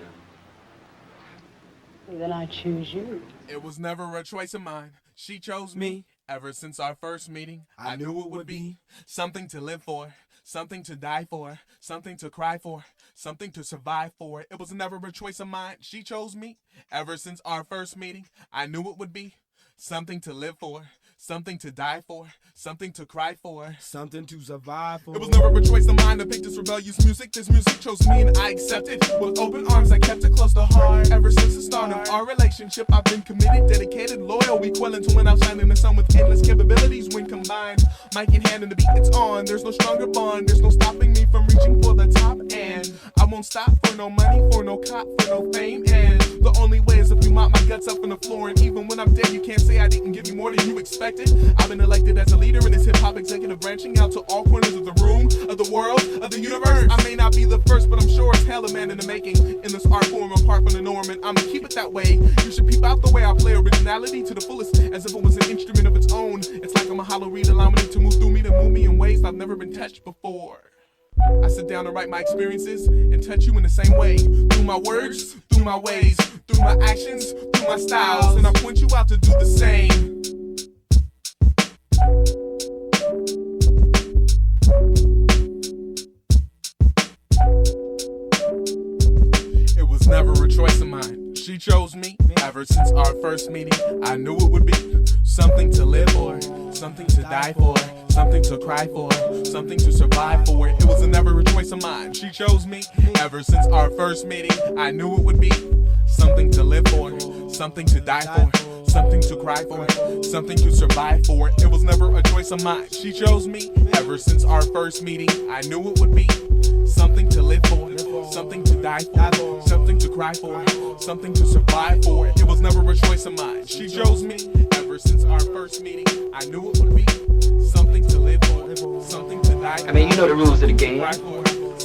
Then I choose you.
It was never a choice of mine. She chose me. Ever since our first meeting, I knew it would be something to live for, something to die for, something to cry for, something to survive for. It was never a choice of mine. She chose me. Ever since our first meeting, I knew it would be something to live for, something to die for, something to cry for,
something to survive for.
It was never a choice of mine to pick this rebellious music. This music chose me and I accepted. With open arms, I kept it close to heart. Ever since the start of our relationship, I've been committed, dedicated, loyal, equivalent to when I'm shining the sun with endless capabilities when combined. Mic in hand and the beat it's on. There's no stronger bond. There's no stopping me from reaching for the top. And I won't
won't stop for no money, for no cop, for no fame. And the only way is if you mop my guts up on the floor. And even when I'm dead, you can't say I didn't give you more than you expected. I've been elected as a leader in this hip-hop executive, branching out to all corners of the room, of the world, of the universe. I may not be the first, but I'm sure it's hell a man in the making in this art form apart from the norm, and I'ma keep it that way. You should peep out the way I play originality to the fullest, as if it was an instrument of its own. It's like I'm a hollow reed, allowing it to move through me, to move me in ways I've never been touched before. I sit down and write my experiences and touch you in the same way. Through my words, through my ways, through my actions, through my styles, and I point you out to do the same. It was never a choice of mine. She chose me. Ever since our first meeting, I knew it would be something to live for, something to die for, something to cry for, something to survive for. It was never a choice of mine. She chose me. Ever since our first meeting, I knew it would be something to live for, something to die for, something to cry for, something to survive for. It was never a choice of mine. She chose me. Ever since our first meeting, I knew it would be something to live for, something to die for, something to cry for, something to survive for. It was never a choice of mine. She chose me. Ever since our first meeting, I knew it would be something to live for, something to die for.
I mean, you know the rules of the game.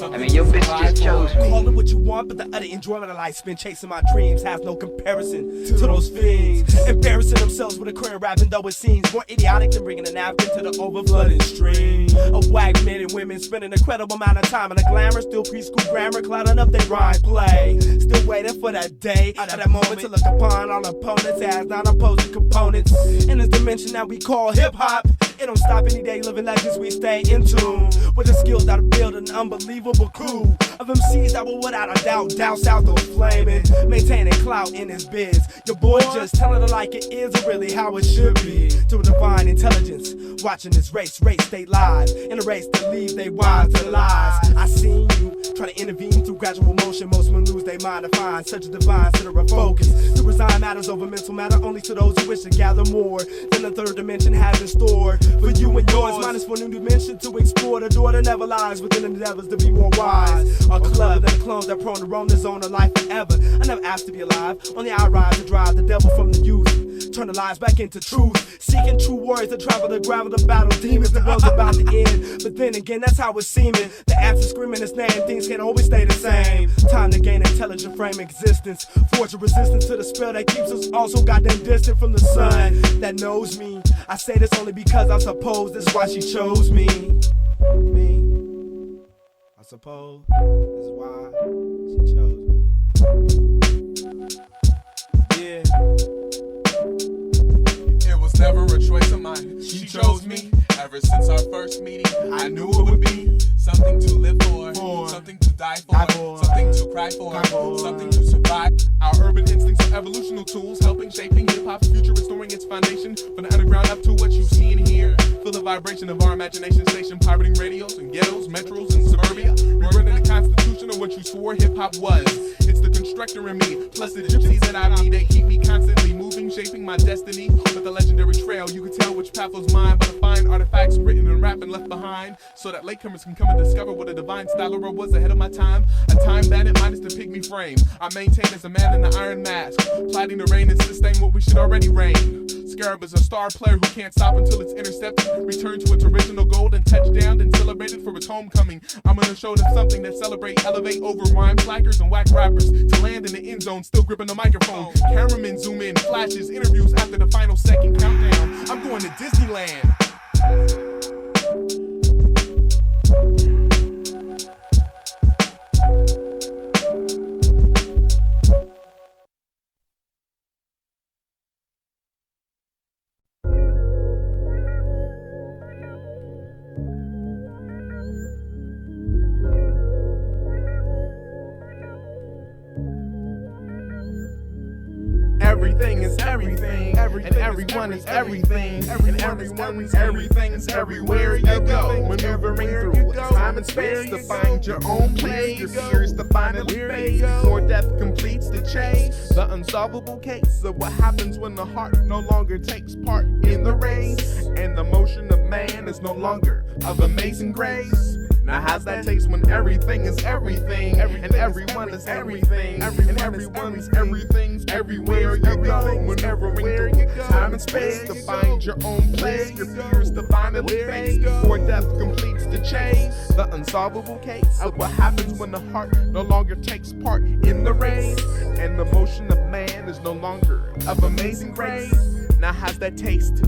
I mean, your bitch just chose me.
Call it what you want, but the utter enjoyment of life spent chasing my dreams has no comparison to those fiends. Embarrassing themselves with a career rapping, though it seems more idiotic than bringing a napkin to the overflooding stream of whack men and women spending an incredible amount of time in a glamour, still preschool grammar, clouding up their rhyme play. Still waiting for that day, or that moment to look upon all opponents as non-opposing components in this dimension that we call hip-hop. It don't stop any day, living legends, we stay in tune with the skills that build an unbelievable crew of MCs that will without a doubt down south of flaming, maintaining clout in his biz. Your boy just telling it like it is, or really how it should be. To a divine intelligence, watching this race stay live in a race to leave they wives and lies. I seen you try to intervene through gradual motion. Most men lose their mind to find such a divine center of focus. To resign matters over mental matter only to those who wish to gather more than the third dimension has in store for you and yours. Minus for new dimension to explore. The door that never lies within endeavors to be more wise. A club that clones that prone to roam the zone of life forever. I never asked to be alive. Only I rise to drive the devil from the youth. Turn the lies back into truth. Seeking true warriors to travel the gravel to battle demons. The world's about to end. But then again, that's how it's seeming. The answer screaming his name. Things can't always stay the same. Time to gain intelligent frame existence. Forge a resistance to the spell that keeps us all so goddamn distant from the sun that knows me. I say this only because I suppose that's why she chose me. I suppose this is why she chose me. Yeah.
It was never a choice of mine. She chose me. Ever since our first meeting, I knew it would be something to live for, something to die for, something to cry for, something to survive. Our urban instincts are evolutional tools, helping shaping hip-hop's future, restoring its foundation from the underground up to what you see and hear. Feel the vibration of our imagination station, pirating radios and ghettos, metros and suburbia. Rewriting the constitution of what you swore hip-hop was. It's the constructor in me, plus the gypsies that I meet. They keep me constantly moving, shaping my destiny. With a legendary trail, you can tell which path was mine by the fine artifacts written and rapped and left behind, so that latecomers can come and discover what a divine style or was ahead of my time. A time bandit minus the pygmy frame. I maintain as a man in the iron mask, plotting to reign and sustain what we should already reign. Scarub is a star player who can't stop until it's intercepted, returned to its original gold and touchdown, then celebrated for its homecoming. I'm gonna show them something that celebrate, elevate over rhyme slackers and whack rappers to land in the end zone, still gripping the microphone. Cameramen zoom in, flashes, interviews after the final second countdown. I'm going to Disneyland. Everything is everything, and everyone is everything, and everyone's everything's everywhere you go. Maneuvering through time and space to find your own place. Your fears to finally face, or death completes the chase. The unsolvable case of what happens when the heart no longer takes part in the race, and the motion of man is no longer of amazing grace.
Now how's that taste when everything is everything, and everyone is everything, and everyone's everything's everywhere you go. Whenever you go, time and space to find your own place. Your fears to finally face before death completes the chase. The unsolvable case of what happens when the heart no longer takes part in the race, and the motion of man is no longer of amazing grace. Now how's that taste?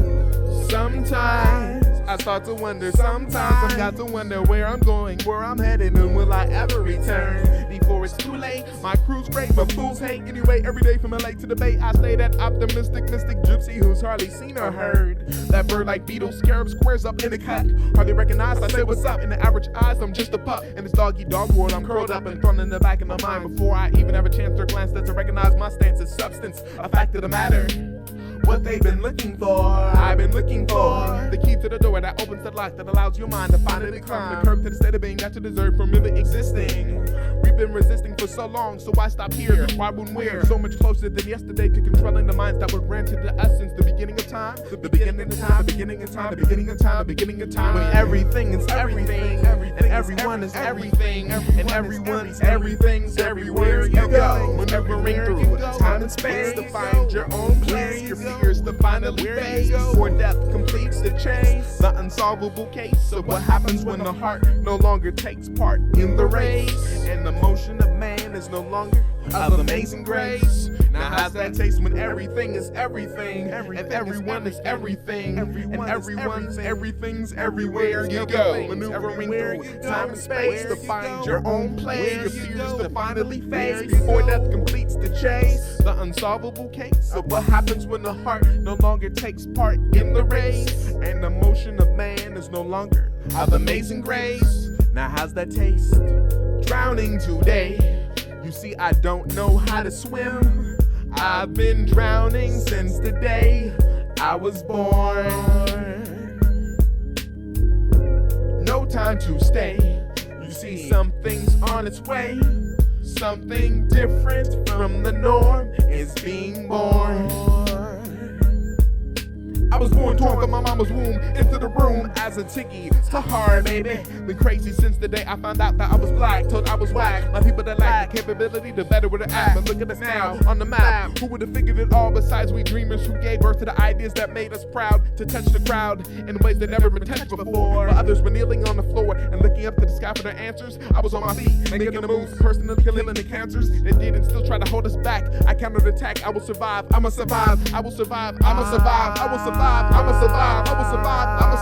Sometimes I start to wonder, sometimes I've got to wonder where I'm going, where I'm headed, and will I ever return before it's too late? My crew's great, but fools hate. Anyway, every day from LA to the Bay, I stay that optimistic, mystic gypsy who's hardly seen or heard. That bird like beetle, scarab squares up in a cut. Hardly recognized, I say what's up. In the average eyes, I'm just a pup. In this doggy dog world, I'm curled up and thrown in the back of my mind before I even have a chance or glance to recognize my stance as substance, a fact of the matter. What they've been looking for, I've been looking for. The key to the door that opens the lock that allows your mind to finally climb the curb to the state of being that you deserve from really existing. We've been resisting for so long, so why stop here? Why wouldn't we? So much closer than yesterday to controlling the minds that were granted to us since the beginning of time. The beginning of time, the beginning of time, the beginning of time, the beginning of time. When everything is everything, and everyone is everything, and everyone's everything's everywhere you go. Maneuvering through time and space to find your own place. Your fears to finally face before death completes the chase. The unsolvable case of what happens when the heart no longer takes part in the race, and the motion of man is no longer of amazing grace. Now how's that taste when everything is everything, and everyone is everything, and everyone's everything's everywhere you go. Maneuvering through time and space to find your own place. Your fears to finally face before death completes the chase. The unsolvable case of what happens when the heart no longer takes part in the race, and the motion of man is no longer of amazing grace. Now how's that taste? Drowning today. You see, I don't know how to swim. I've been drowning since the day I was born. No time to stay. You see, something's on its way. Something different from the norm is being born. I was born torn from my mama's womb into the room as a tiggy. Sahara, baby. Been crazy since the day I found out that I was black. Told I was whack. My people that lack the capability to better with the act. But look at us now on the map. Who would have figured it all besides we dreamers who gave birth to the ideas that made us proud to touch the crowd in ways that never been touched before. While others were kneeling on the floor and looking up to the sky for their answers, I was on my feet making the moves, personally killing the cancers that did and still try to hold us back. I counterattack. I will survive. I'ma survive. I will survive. I'ma survive. I will survive. I'ma survive, I will survive, I'ma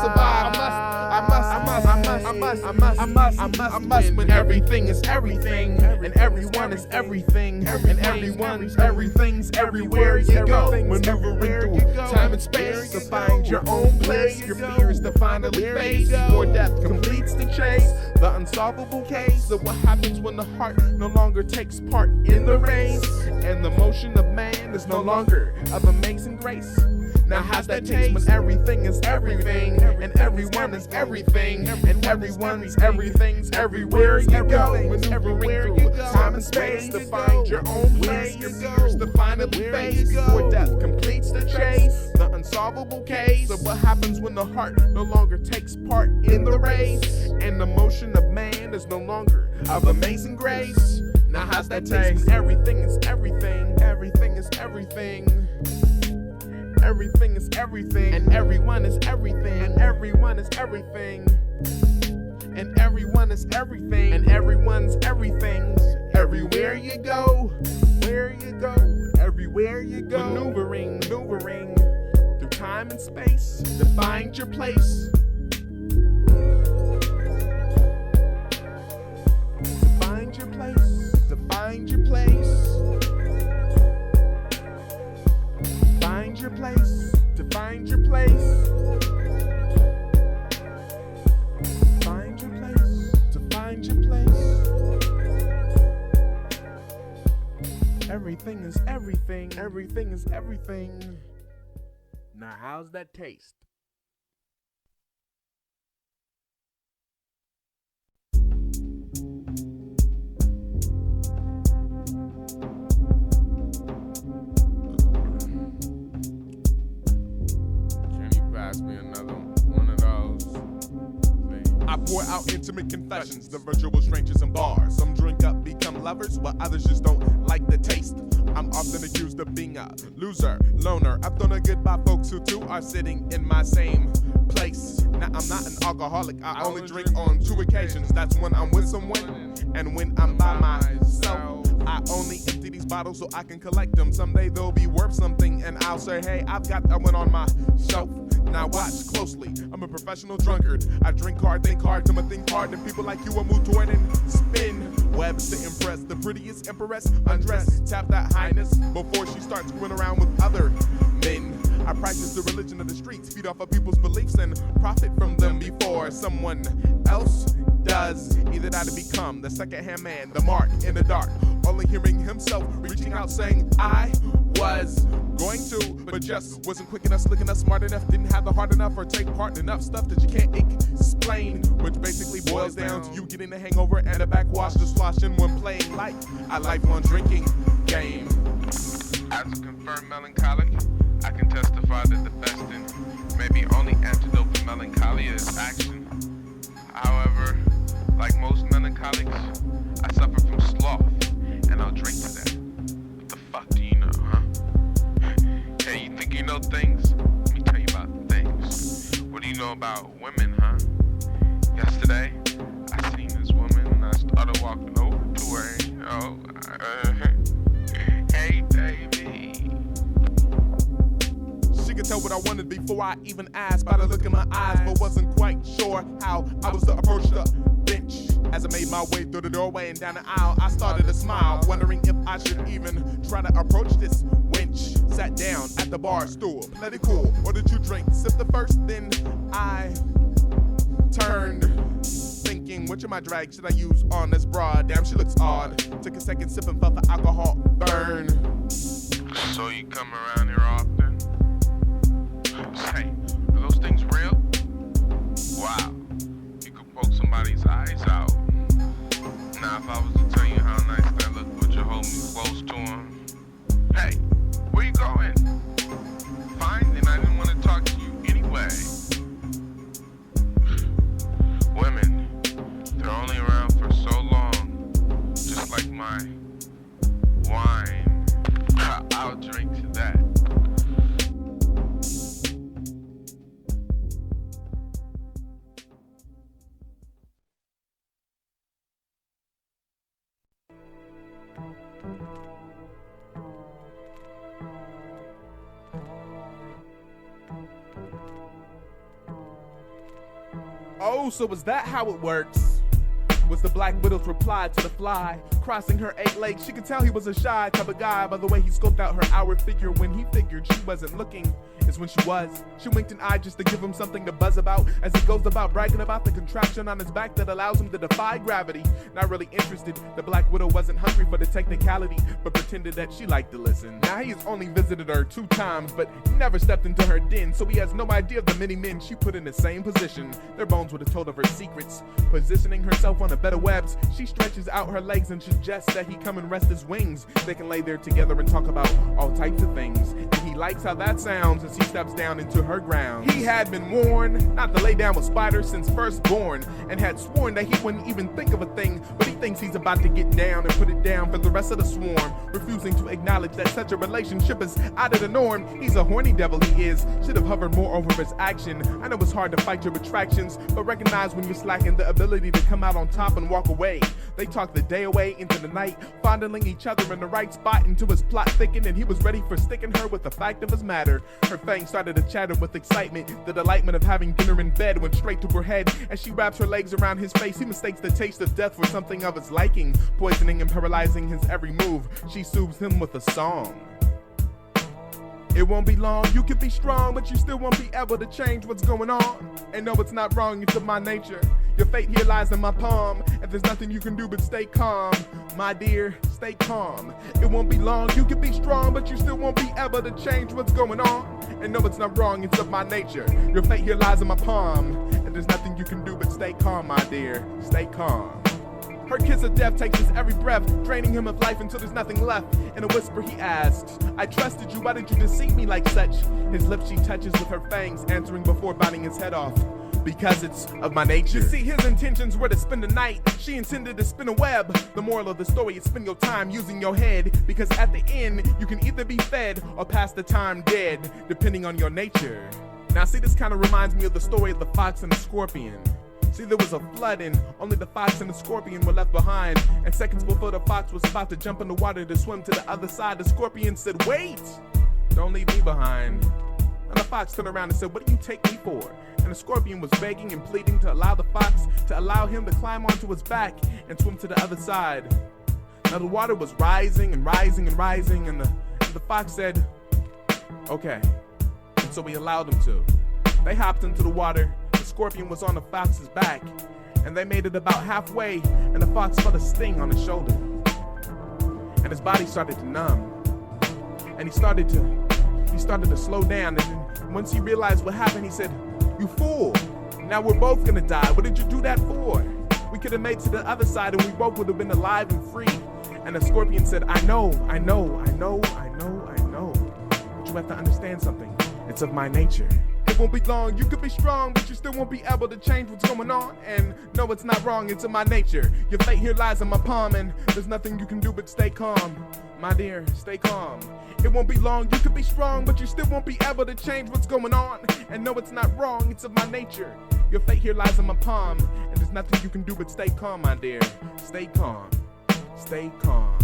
survive. I must when everything is everything, and everyone is everything, and everyone's everything's everywhere you go. Maneuvering through time and space to find your own place. Your fears to finally face before death completes the chase. The unsolvable case of what happens when the heart no longer takes part in the race, and the motion of man is no longer of amazing grace. Now how's that taste when everything is everything, and everyone is everything, and everyone's everything's everywhere you go. Maneuvering through time and space to find your own place. Your fears to finally face before death completes the chase. The unsolvable case of what happens when the heart no longer takes part in the race, and the motion of man is no longer of amazing grace. Now how's that taste when everything is everything, everything is everything. Everything is everything, and everyone is everything, and everyone is everything, and everyone is everything, and everyone's everything. Everywhere you go, where you go, everywhere you go. Maneuvering through time and space to find your place. To find your place, to find your place. Find your place, to find your place. Find your place, to find your place. Everything is everything, everything is everything. Now how's that taste? Pass me another one of those. I pour out our intimate confessions, the virtual strangers in bars. Some drink up, become lovers, while others just don't like the taste. I'm often accused of being a loser, loner. I've thrown a goodbye folks who too are sitting in my same place. Now I'm not an alcoholic, I only drink on 2 occasions. That's when I'm with someone and when I'm by myself. I only empty these bottles so I can collect them. Someday they'll be worth something and I'll say, hey, I've got that one on my shelf. Now watch closely, I'm a professional drunkard. I drink hard, think hard, till I think hard. And people like you will move toward and spin webs to impress the prettiest empress. Undress, tap that highness before she starts screwing around with other men. I practice the religion of the streets, feed off of people's beliefs and profit from them before someone else does. Either that or become the second-hand man, the mark in the dark, only hearing himself reaching out saying, I was going to, but just wasn't quick enough, slick enough, smart enough, didn't have the heart enough, or take part in enough stuff that you can't explain, which basically boils down to you getting a hangover and a backwash, just sloshing when playing like a lifelong drinking game.
As a confirmed melancholic, I can testify that the best and maybe only antidote for melancholy is action. However, like most melancholics, I suffer from sloth, and I'll drink to that. What the fuck do you know, huh? Hey, you think you know things? Let me tell you about things. What do you know about women, huh? Yesterday, I seen this woman, and I started walking over to her, and, hey, baby.
She could tell what I wanted before I even asked by the look in my eyes, but wasn't quite sure how I was to approach the bench. As I made my way through the doorway and down the aisle, I started to smile, wondering if I should even try to approach this wench. Sat down at the bar stool, played it cool, ordered 2 drinks, sipped the first, then I turned, thinking, which of my drag should I use on this broad? Damn, she looks odd. Took a second sip and felt the alcohol burn.
So you come around here often? Say, are those things real? Wow, you could poke somebody's eyes out. Now if I was to tell you how nice that looked, would you hold me close to him? Hey, where you going? Fine, then I didn't want to talk to you anyway. Women, they're only around for so long, just like my wine. I'll drink to that.
Oh, so is that how it works? Was the Black Widow's reply to the fly, crossing her 8 legs. She could tell he was a shy type of guy by the way he scoped out her outward figure. When he figured she wasn't looking, is when she was. She winked an eye just to give him something to buzz about as he goes about bragging about the contraption on his back that allows him to defy gravity. Not really interested, the Black Widow wasn't hungry for the technicality, but pretended that she liked to listen. Now he has only visited her 2 times, but never stepped into her den, so he has no idea of the many men she put in the same position. Their bones would have told of her secrets. Positioning herself on the bed of webs, she stretches out her legs and suggests that he come and rest his wings. They can lay there together and talk about all types of things, and he likes how that sounds as he steps down into her ground. He had been warned not to lay down with spiders since first born, and had sworn that he wouldn't even think of a thing, but he thinks he's about to get down and put it down for the rest of the swarm, refusing to acknowledge that such a relationship is out of the norm. He's a horny devil, he is. Should have hovered more over his action. I know it's hard to fight your retractions, but recognize when you're slacking the ability to come out on top and walk away. They talked the day away into the night, fondling each other in the right spot until his plot thickened and he was ready for sticking her with the fact of his matter. Her fangs started to chatter with excitement. The delightment of having dinner in bed went straight to her head. As she wraps her legs around his face, he mistakes the taste of death for something of his liking, poisoning and paralyzing his every move. She soothes him with a song. It won't be long, you can be strong, but you still won't be able to change what's going on. And no, it's not wrong, it's of my nature. Your fate here lies in my palm, and there's nothing you can do but stay calm. My dear, stay calm. It won't be long, you can be strong, but you still won't be able to change what's going on. And no, it's not wrong, it's of my nature. Your fate here lies in my palm, and there's nothing you can do but stay calm, my dear, stay calm. Her kiss of death takes his every breath, draining him of life until there's nothing left. In a whisper he asks, I trusted you, why did you deceive me like such? His lips she touches with her fangs, answering before biting his head off.
because it's of my nature. You see, his intentions were to spend the night. She intended to spin a web. The moral of the story is spend your time using your head, because at the end, you can either be fed or pass the time dead, depending on your nature. Now see, this kind of reminds me of the story of the fox and the scorpion. See, there was a flood and only the fox and the scorpion were left behind. And seconds before the fox was about to jump in the water to swim to the other side, the scorpion said, "Wait, don't leave me behind." And the fox turned around and said, "What do you take me for?" And the scorpion was begging and pleading to allow the fox to allow him to climb onto his back and swim to the other side. Now the water was rising and rising and rising, and the fox said, "Okay." And so he allowed him to. They hopped into the water. The scorpion was on the fox's back, and they made it about halfway, and the fox felt a sting on his shoulder. And his body started to numb. And he started to slow down, and once he realized what happened, he said, "You fool, now we're both gonna die. What did you do that for? We could have made it to the other side and we both would have been alive and free." And the scorpion said, I know. But you have to understand something. It's of my nature. It won't be long, you could be strong, but you still won't be able to change what's going on. And no, it's not wrong, it's in my nature. Your fate here lies in my palm, and there's nothing you can do but stay calm. My dear, stay calm. It won't be long, you could be strong, but you still won't be able to change what's going on. And no, it's not wrong, it's of my nature. Your fate here lies in my palm, and there's nothing you can do but stay calm, my dear. Stay calm. Stay calm.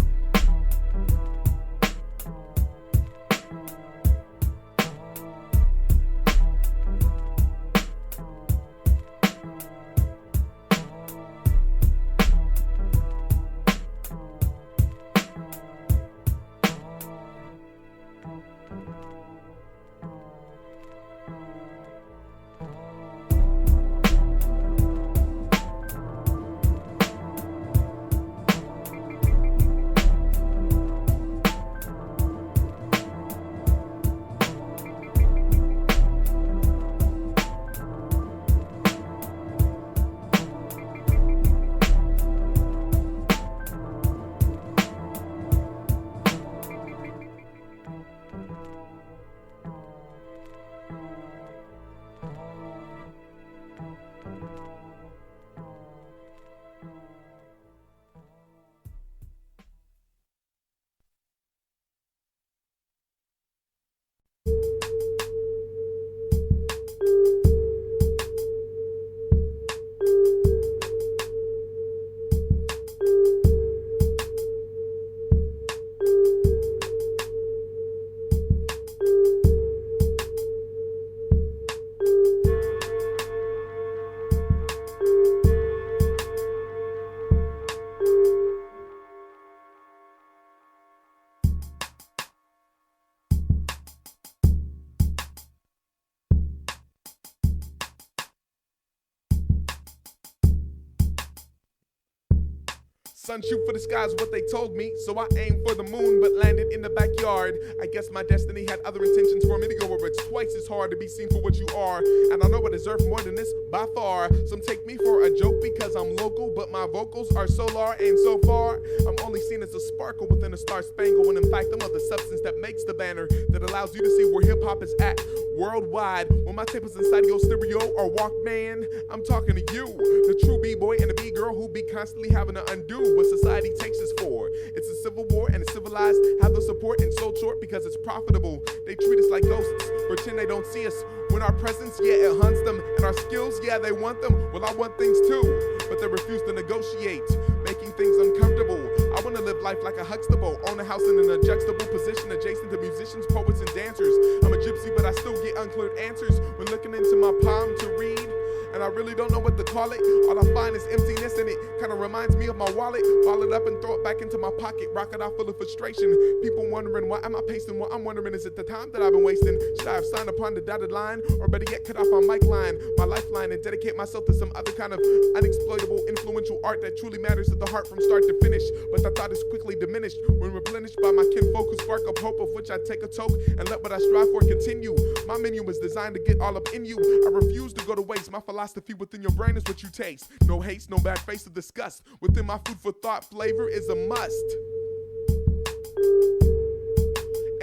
Sun shoot for the skies, what they told me. So I aimed for the moon, but landed in the backyard. I guess my destiny had other intentions for me to go where it's twice as hard to be seen for what you are. And I know I deserve more than this by far. Some take me for a joke because I'm local, but my vocals are solar, and so far I'm only seen as a sparkle within a star spangle. When in fact I'm of the substance that makes the banner that allows you to see where hip hop is at worldwide. When my tape is inside your stereo or Walkman, I'm talking to you, the true B-boy and the B-girl who be constantly having to undo what society takes us for. It's a civil war and the civilized have the support and sold short because it's profitable. They treat us like ghosts, pretend they don't see us. When our presence, yeah, it hunts them, and our skills, yeah, they want them. Well, I want things too, but they refuse to negotiate, making things uncomfortable. I wanna live life like a Huxtable, own a house in an adjustable position adjacent to musicians, poets, and dancers. I'm a gypsy, but I still get unclear answers when looking into my palm to read. And I really don't know what to call it. All I find is emptiness, and it kind of reminds me of my wallet. Ball it up and throw it back into my pocket. Rock it off full of frustration. People wondering, why am I pacing? What I'm wondering, is it the time that I've been wasting? Should I have signed upon the dotted line? Or better yet, cut off my mic line, my lifeline, and dedicate myself to some other kind of unexploitable, influential art that truly matters to the heart from start to finish. But the thought is quickly diminished when replenished by my kinfolk who spark up hope, of which I take a toke and let what I strive for continue. My menu is designed to get all up in you. I refuse to go to waste. My philosophy within your brain is what you taste. No haste, no bad face of disgust. Within my food for thought, flavor is a must.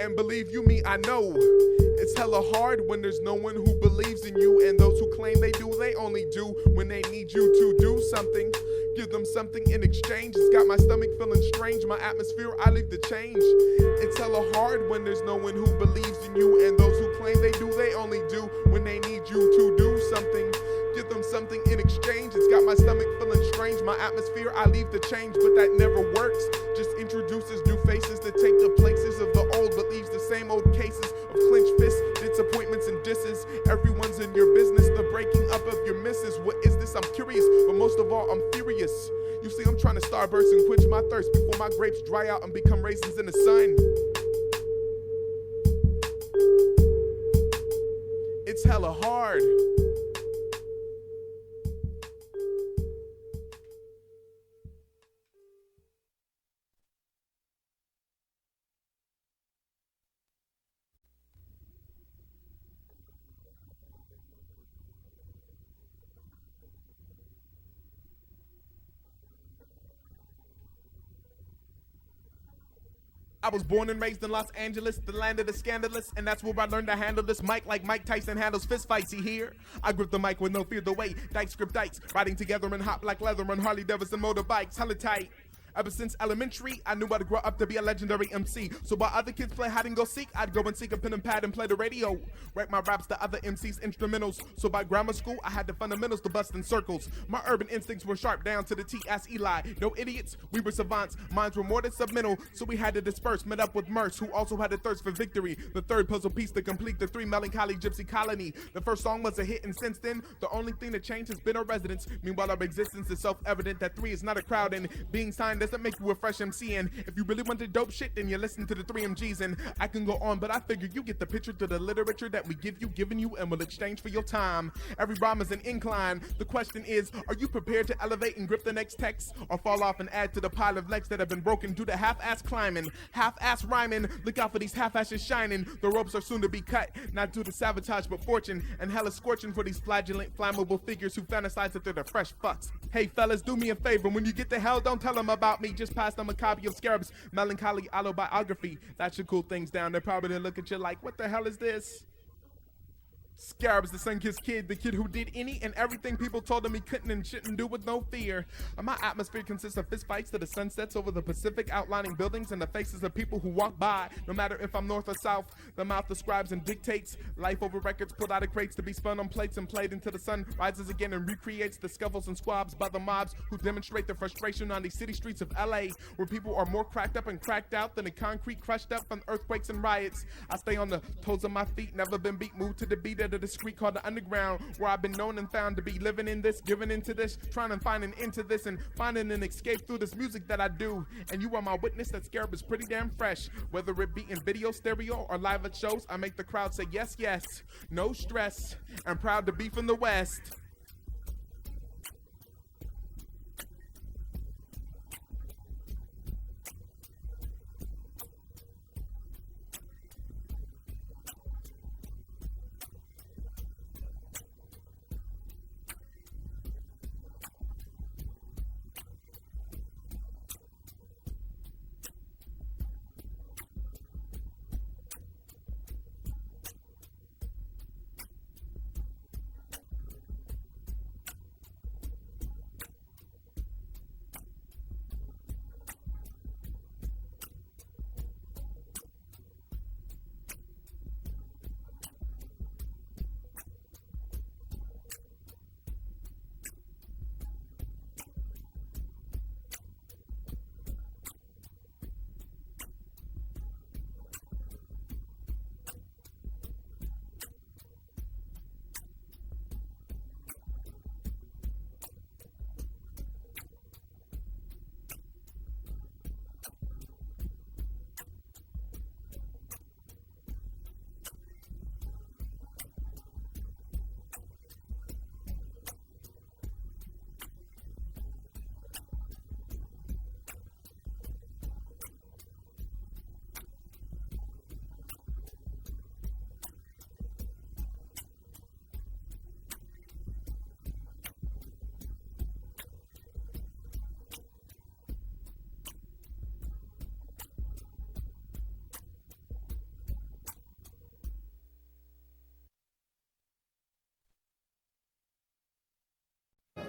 And believe you me, I know it's hella hard when there's no one who believes in you, and those who claim they do, they only do when they need you to do something. Give them something in exchange. It's got my stomach feeling strange. My atmosphere, I leave the change. It's hella hard when there's no one who believes in you, and those who claim they do, they only do when they need you to do something. Give them something in exchange. It's got my stomach feeling strange. My atmosphere, I leave the change, but that never works. Just introduces new faces that take the places of the old, but leaves the same old cases of clenched fists, disappointments and disses. Everyone's in your business, the breaking up of your misses. What is this? I'm curious, but most of all, I'm furious. You see, I'm trying to starburst and quench my thirst before my grapes dry out and become raisins in the sun. It's hella hard. I was born and raised in Los Angeles, the land of the scandalous, and that's where I learned to handle this mic like Mike Tyson handles fist fights. You hear? I grip the mic with no fear. The way dykes script dykes, riding together in hot black leather on Harley Davidson motorbikes, hella tight. Ever since elementary, I knew I'd grow up to be a legendary MC. So while other kids play hide and go seek, I'd go and seek a pen and pad and play the radio. Write my raps to other MCs' instrumentals. So by grammar school, I had the fundamentals to bust in circles. My urban instincts were sharp down to the T. Ask Eligh. No idiots, we were savants. Minds were more than submental, so we had to disperse. Met up with Murs, who also had a thirst for victory. The third puzzle piece to complete the 3 Melancholy gypsy colony. The first song was a hit, and since then, the only thing that changed has been our residence. Meanwhile, our existence is self-evident that 3 is not a crowd, and being signed doesn't make you a fresh MC. And if you really want the dope shit, then you listen to the 3MGs. And I can go on, but I figure you get the picture to the literature that we give you, giving you, and will exchange for your time. Every rhyme is an incline. The question is, are you prepared to elevate and grip the next text, or fall off and add to the pile of legs that have been broken due to half-ass climbing, half-ass rhyming? Look out for these half-asses shining. The ropes are soon to be cut, not due to sabotage but fortune, and hella scorching for these flagellant, flammable figures who fantasize that they're the fresh fucks. Hey fellas, do me a favor. When you get to hell, don't tell them about me. Just pass them a copy of Scarub's Melancholy Autobiography. That should cool things down. They're probably gonna look at you like, what the hell is this? Scarub's the sun-kissed kid, the kid who did any and everything people told him he couldn't and shouldn't do with no fear. And my atmosphere consists of fist fights to the sunsets over the Pacific, outlining buildings and the faces of people who walk by. No matter if I'm north or south, the mouth describes and dictates. Life over records pulled out of crates to be spun on plates and played until the sun rises again and recreates the scuffles and squabs by the mobs who demonstrate their frustration on these city streets of LA, where people are more cracked up and cracked out than the concrete crushed up from earthquakes and riots. I stay on the toes of my feet, never been beat, moved to the beat of the discreet called the underground, where I've been known and found to be living in this, giving into this, trying to find an into this, and finding an escape through this music that I do. And you are my witness that Scarub is pretty damn fresh. Whether it be in video, stereo, or live at shows, I make the crowd say yes, yes, no stress. I'm proud to be from the West.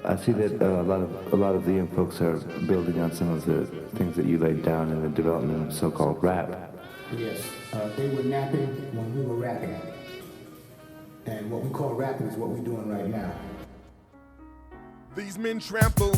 I see that a lot of the young folks are building on some of the things that you laid down in the development of so-called rap.
Yes, they were napping when we were rapping. And what we call rapping is what we're doing right now.
These men trample,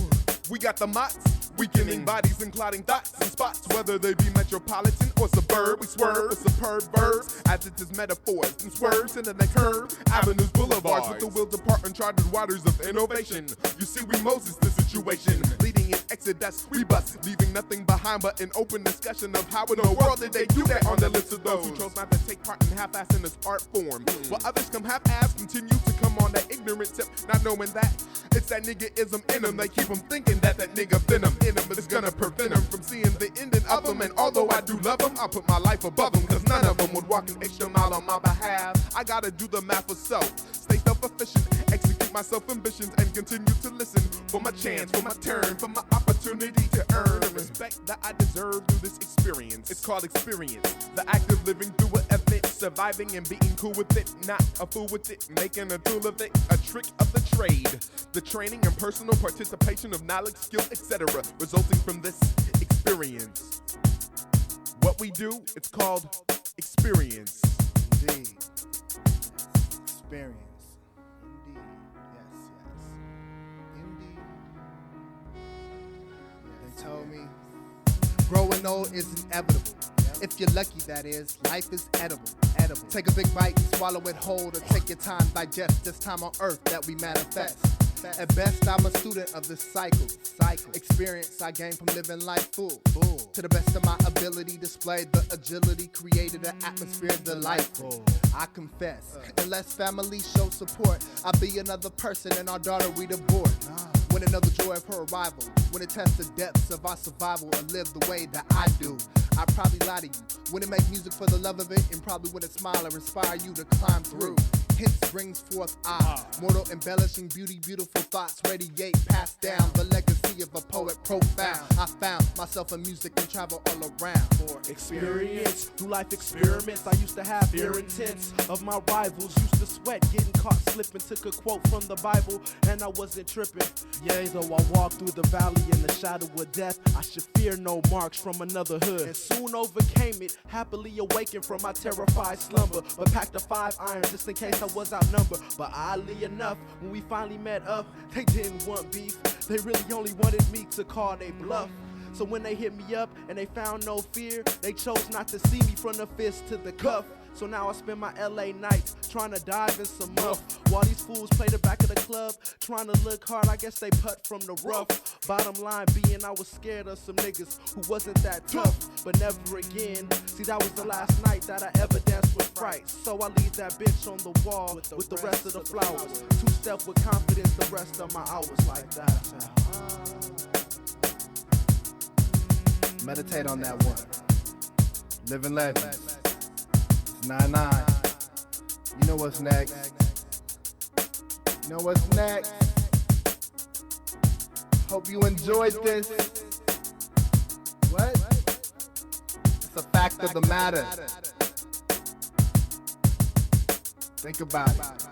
we got the mots, weakening bodies and clotting thoughts and spots, whether they be metropolitan or suburb. We swerve with superb verbs, as it is metaphors and swerves into the curve, avenues, boulevards, with the will to part uncharted waters of innovation. You see, we Moses the situation, leading in exodus, we bust, leaving nothing behind but an open discussion of how in the world did they do that on the lips of those who chose not to take part in half-ass in this art form, while others come half-ass, continue to come on that ignorant tip, not knowing that it's that nigga-ism in them. They keep them thinking that nigga venom in them, but it's gonna prevent them from seeing the ending of them. And although I do love them, I put my life above them, cause none of them would walk an extra mile on my behalf. I gotta do the math for self, stay self-efficient, execute my self-ambitions, and continue to listen for my chance, for my turn, for my opportunity to earn the respect that I deserve through this experience. It's called experience, the act of living through an event, surviving and being cool with it, not a fool with it, making a tool of it, a trick of the trade, the training and personal participation of knowledge, skill, etc., resulting from this experience. What we do, it's called experience.
Indeed. Experience. Indeed. Yes, yes. Indeed. Yes. They told me growing old is inevitable. If you're lucky, that is, life is edible. Take a big bite, swallow it whole, or take your time, digest this time on earth that we manifest. At best, I'm a student of this cycle. Experience I gain from living life full. To the best of my ability, displayed the agility, created an atmosphere delightful. I confess, unless family shows support, I'll be another person and our daughter we'd abort. When another joy of her arrival, when it tests the depths of our survival and live the way that I do. I probably lie to you, wouldn't make music for the love of it, and probably wouldn't smile or inspire you to climb through. Hence brings forth mortal embellishing beauty, beautiful thoughts radiate, passed down, the legacy of a poet profound. I found myself in music and travel all around. For
experience, through life experiments, I used to have fear intense of my rivals, used to sweat, getting caught slipping, took a quote from the Bible, and I wasn't tripping. Yea, though I walk through the valley in the shadow of death, I should fear no marks from another hood, and soon overcame it, happily awakened from my terrified slumber, but packed a 5 iron just in case I was outnumbered. But oddly enough, when we finally met up, they didn't want beef, they really only wanted me to call they bluff. So when they hit me up and they found no fear, they chose not to see me from the fist to the cuff. So now I spend my LA nights trying to dive in some muff, while these fools play the back of the club, trying to look hard. I guess they putt from the rough. Bottom line being I was scared of some niggas who wasn't that tough, but never again. See, that was the last night that I ever danced with fright. So I leave that bitch on the wall with the rest of the flowers. 2-step with confidence the rest of my hours like that.
meditate on that one. Living legends. It's 9-9. You know what's next. You know what's next. Hope you enjoyed this. What? It's a fact of the matter. Think about it.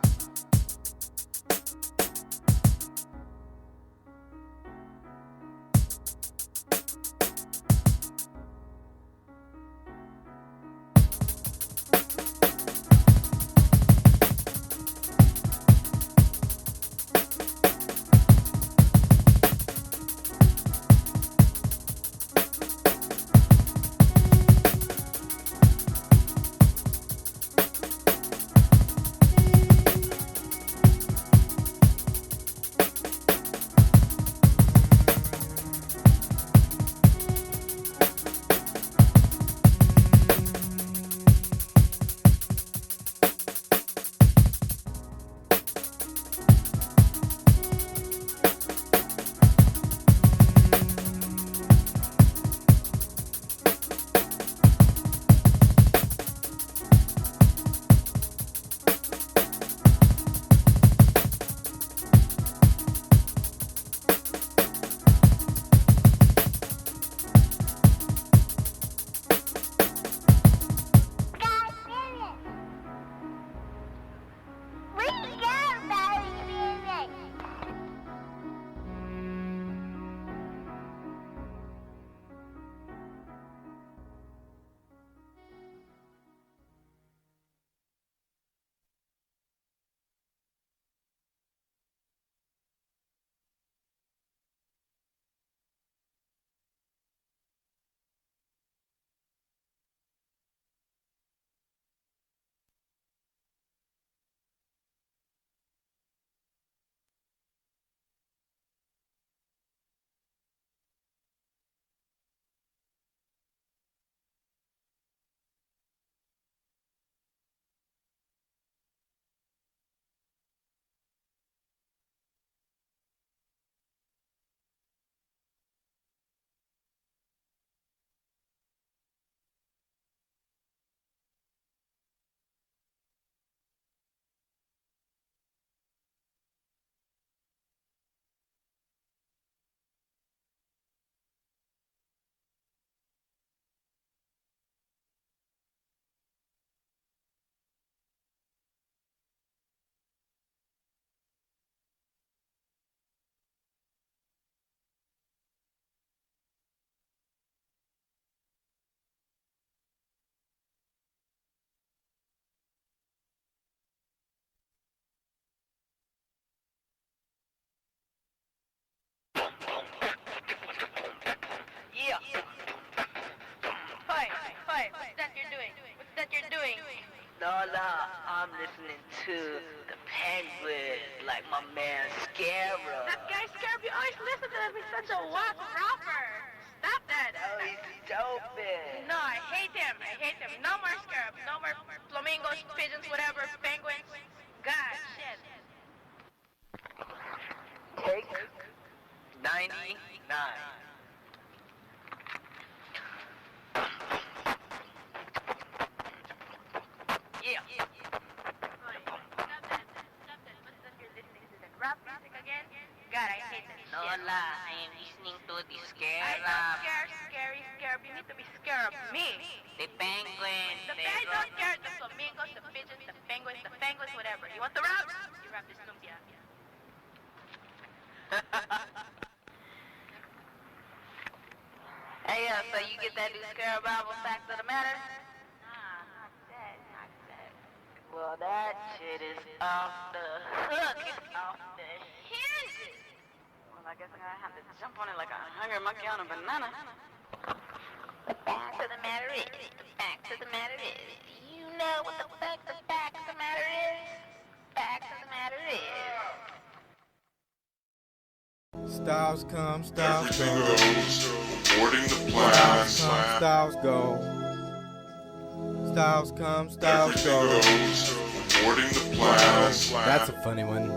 like my man Scarub.
That guy Scarub, you always listen to him. He's such a whack rapper. Stop that.
Oh, he's stupid.
No, I hate him. I hate him. No more Scarub. No more flamingos, pigeons, whatever, penguins. God, shit.
Take 99. Yeah.
Rap music again? God, I hate that
No,
shit.
I am listening to the
I
Scarab.
don't care, Scarab. You need to be scared of me.
The penguins.
I don't care. The flamingos, the pigeons, the penguins, whatever. You want the rap? You rap this lumpia.
Hey, so you get that new Scarab album, Back to the Matter?
Nah, not that.
Well, that shit is off the hook. It's off the hinges. Well, I guess I'm gonna have to jump on it like a hungry monkey on a banana. The fact of the matter is, you know what the fuck the fact of the matter is? Fact of the matter is.
Styles come, styles go.
Boarding the plan.
Styles go. Styles come, styles go.
Boarding the plan.
That's a funny one.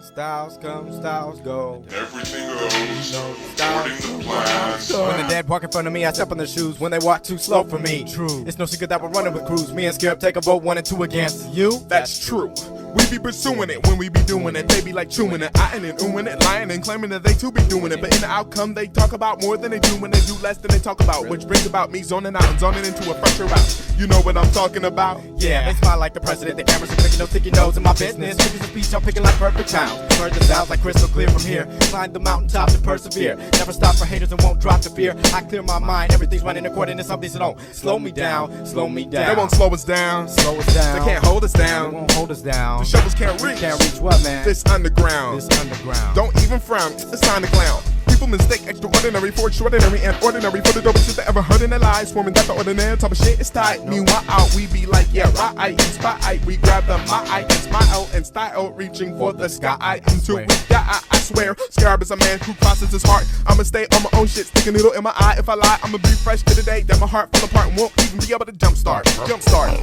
Styles come, styles go.
Everything goes.
Boarding
the plan.
When the dead walk in front of me, I step on their shoes. When they walk too slow for me, true. It's no secret that we're running with crews. Me and Scarab take a vote 1 and 2 against you.
That's true. We be pursuing it when we be doing it. They be like chewing it, eyeing and oohing it, lying and claiming that they too be doing it. But in the outcome, they talk about more than they do when they do less than they talk about. Which brings about me zoning out and zoning into a fresher route. You know what I'm talking about?
Yeah, they smile like the president. The cameras are clicking no sticky nose in my business. Figures of speech, I'm picking like perfect sounds. Heard the sounds like crystal clear from here. Climb the mountaintops and persevere. Never stop for haters and won't drop the fear. I clear my mind, everything's running according to something, so don't slow me down, slow me down.
They won't slow us down.
Slow us down.
They can't hold us down.
They won't hold us down.
The shovels can't reach.
Can't reach what, man?
This underground.
This underground.
Don't even frown. It's time to clown. People mistake extraordinary for extraordinary and ordinary for the dopest shit they ever heard in their lives. Swarming that the ordinary type of shit is tight. Meanwhile, we be like, yeah, right, inspired. We grab the my and smile and style, reaching for the sky. Until we die, I swear. Scarab is a man who crosses his heart. I'ma stay on my own shit, stick a needle in my eye. If I lie, I'ma be fresh to the day that my heart fall apart and won't even be able to jumpstart.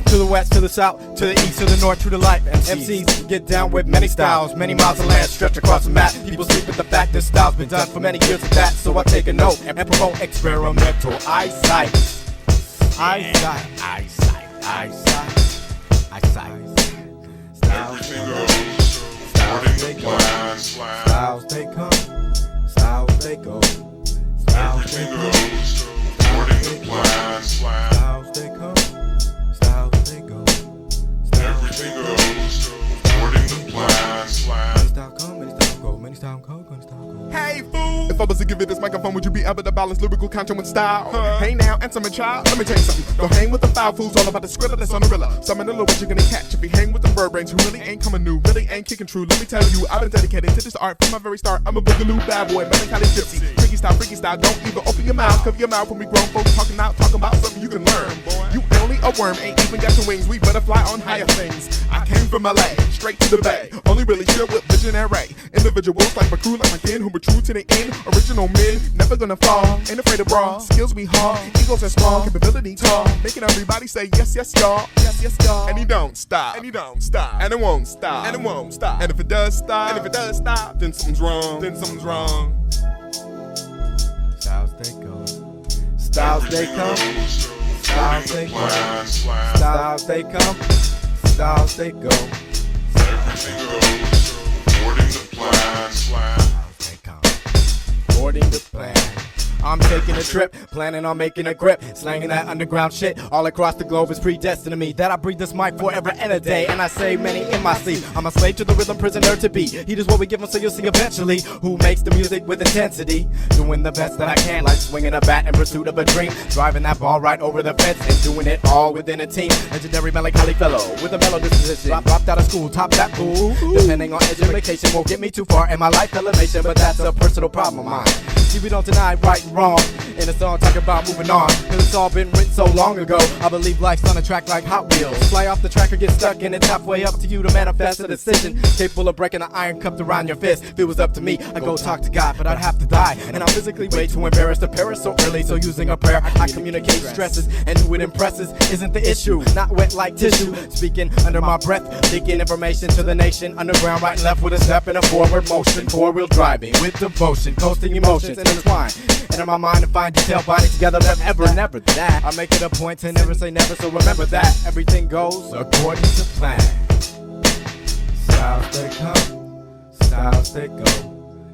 To the west, to the south, to the east, to the north, to the life. MCs get down with many styles, many miles of land stretched across the map. People sleep with the fact this style's been done for many years of that. So I take a note and promote experimental eyesight. Eyesight. Styles they go. Styles they come. Styles they go. Styles they come. Styles they go. Styles they come. Styles they go. Styles they go. Many style come, many style go, many style go, many style go.
Hey fool! If I was to give you this microphone, would you be able to balance lyrical content with style? Hey now, answer my child. Let me tell you something. Don't hang with the foul fools, all about the skrilla that's on the rilla. Some Manila, what you gonna catch if you hang with the bird brains who really ain't coming new, really ain't kicking true. Let me tell you, I've been dedicated to this art from my very start. I'm a boogaloo bad boy, melancholy gypsy. Freaky style, don't even open your mouth. Cover your mouth when we grown folks talking about something you can learn. You only a worm, ain't even got your wings. We butterfly on higher things. I came from LA, straight to the bay. Only really chill with visionary individuals like my crew, like my kin, who were true to the end. Original men, never gonna fall. Ain't afraid of brawl. Skills we haul, egos are strong, capability tall. Making everybody say yes, yes, y'all. Yes, yes, y'all. And he don't stop. And he don't stop. And it won't stop. And it won't stop. And if it does stop, then something's wrong.
Styles they go. Styles they come. Styles they go. Styles they come. Styles they go. Boarding the plan. I'm taking a trip, planning on making a grip, slanging that underground shit all across the globe is predestined to me. That I breathe this mic forever and a day, and I say many in my sleep. I'm a slave to the rhythm, prisoner to be. Heat is what we give them, so you'll see eventually who makes the music with intensity. Doing the best that I can, like swinging a bat in pursuit of a dream, driving that ball right over the fence and doing it all within a team. Legendary melancholy fellow with a mellow disposition. Dropped out of school, top that fool. Depending on education won't get me too far in my life elevation, but that's a personal problem of mine. See, we don't deny right and wrong in a song talking about moving on, cause it's all been written so long ago. I believe life's on a track like Hot Wheels. Fly off the track or get stuck and it's halfway up to you to manifest a decision capable of breaking an iron cup around your fist. If it was up to me, I'd go talk to God, but I'd have to die, and I'm physically way too embarrassed to perish so early. So using a prayer, I communicate stresses, and who it impresses isn't the issue. Not wet like tissue, speaking under my breath, leaking information to the nation. Underground, right and left with a step and a forward motion. Four-wheel driving with devotion, coasting emotions intertwined. Enter my mind and find detail binding together. Never that. I make it a point to never say never, so remember that everything goes according to plan. Styles they come, styles they go.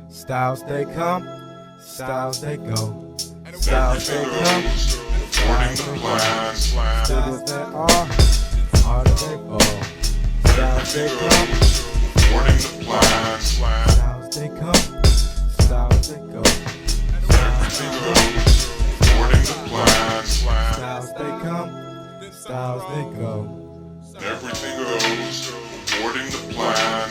Styles they come, styles they go. Styles they come, styles they go. Styles they are, harder they fall. Styles they come, styles they come, styles they go. Styles they come, styles they go.
Everything goes according to plan.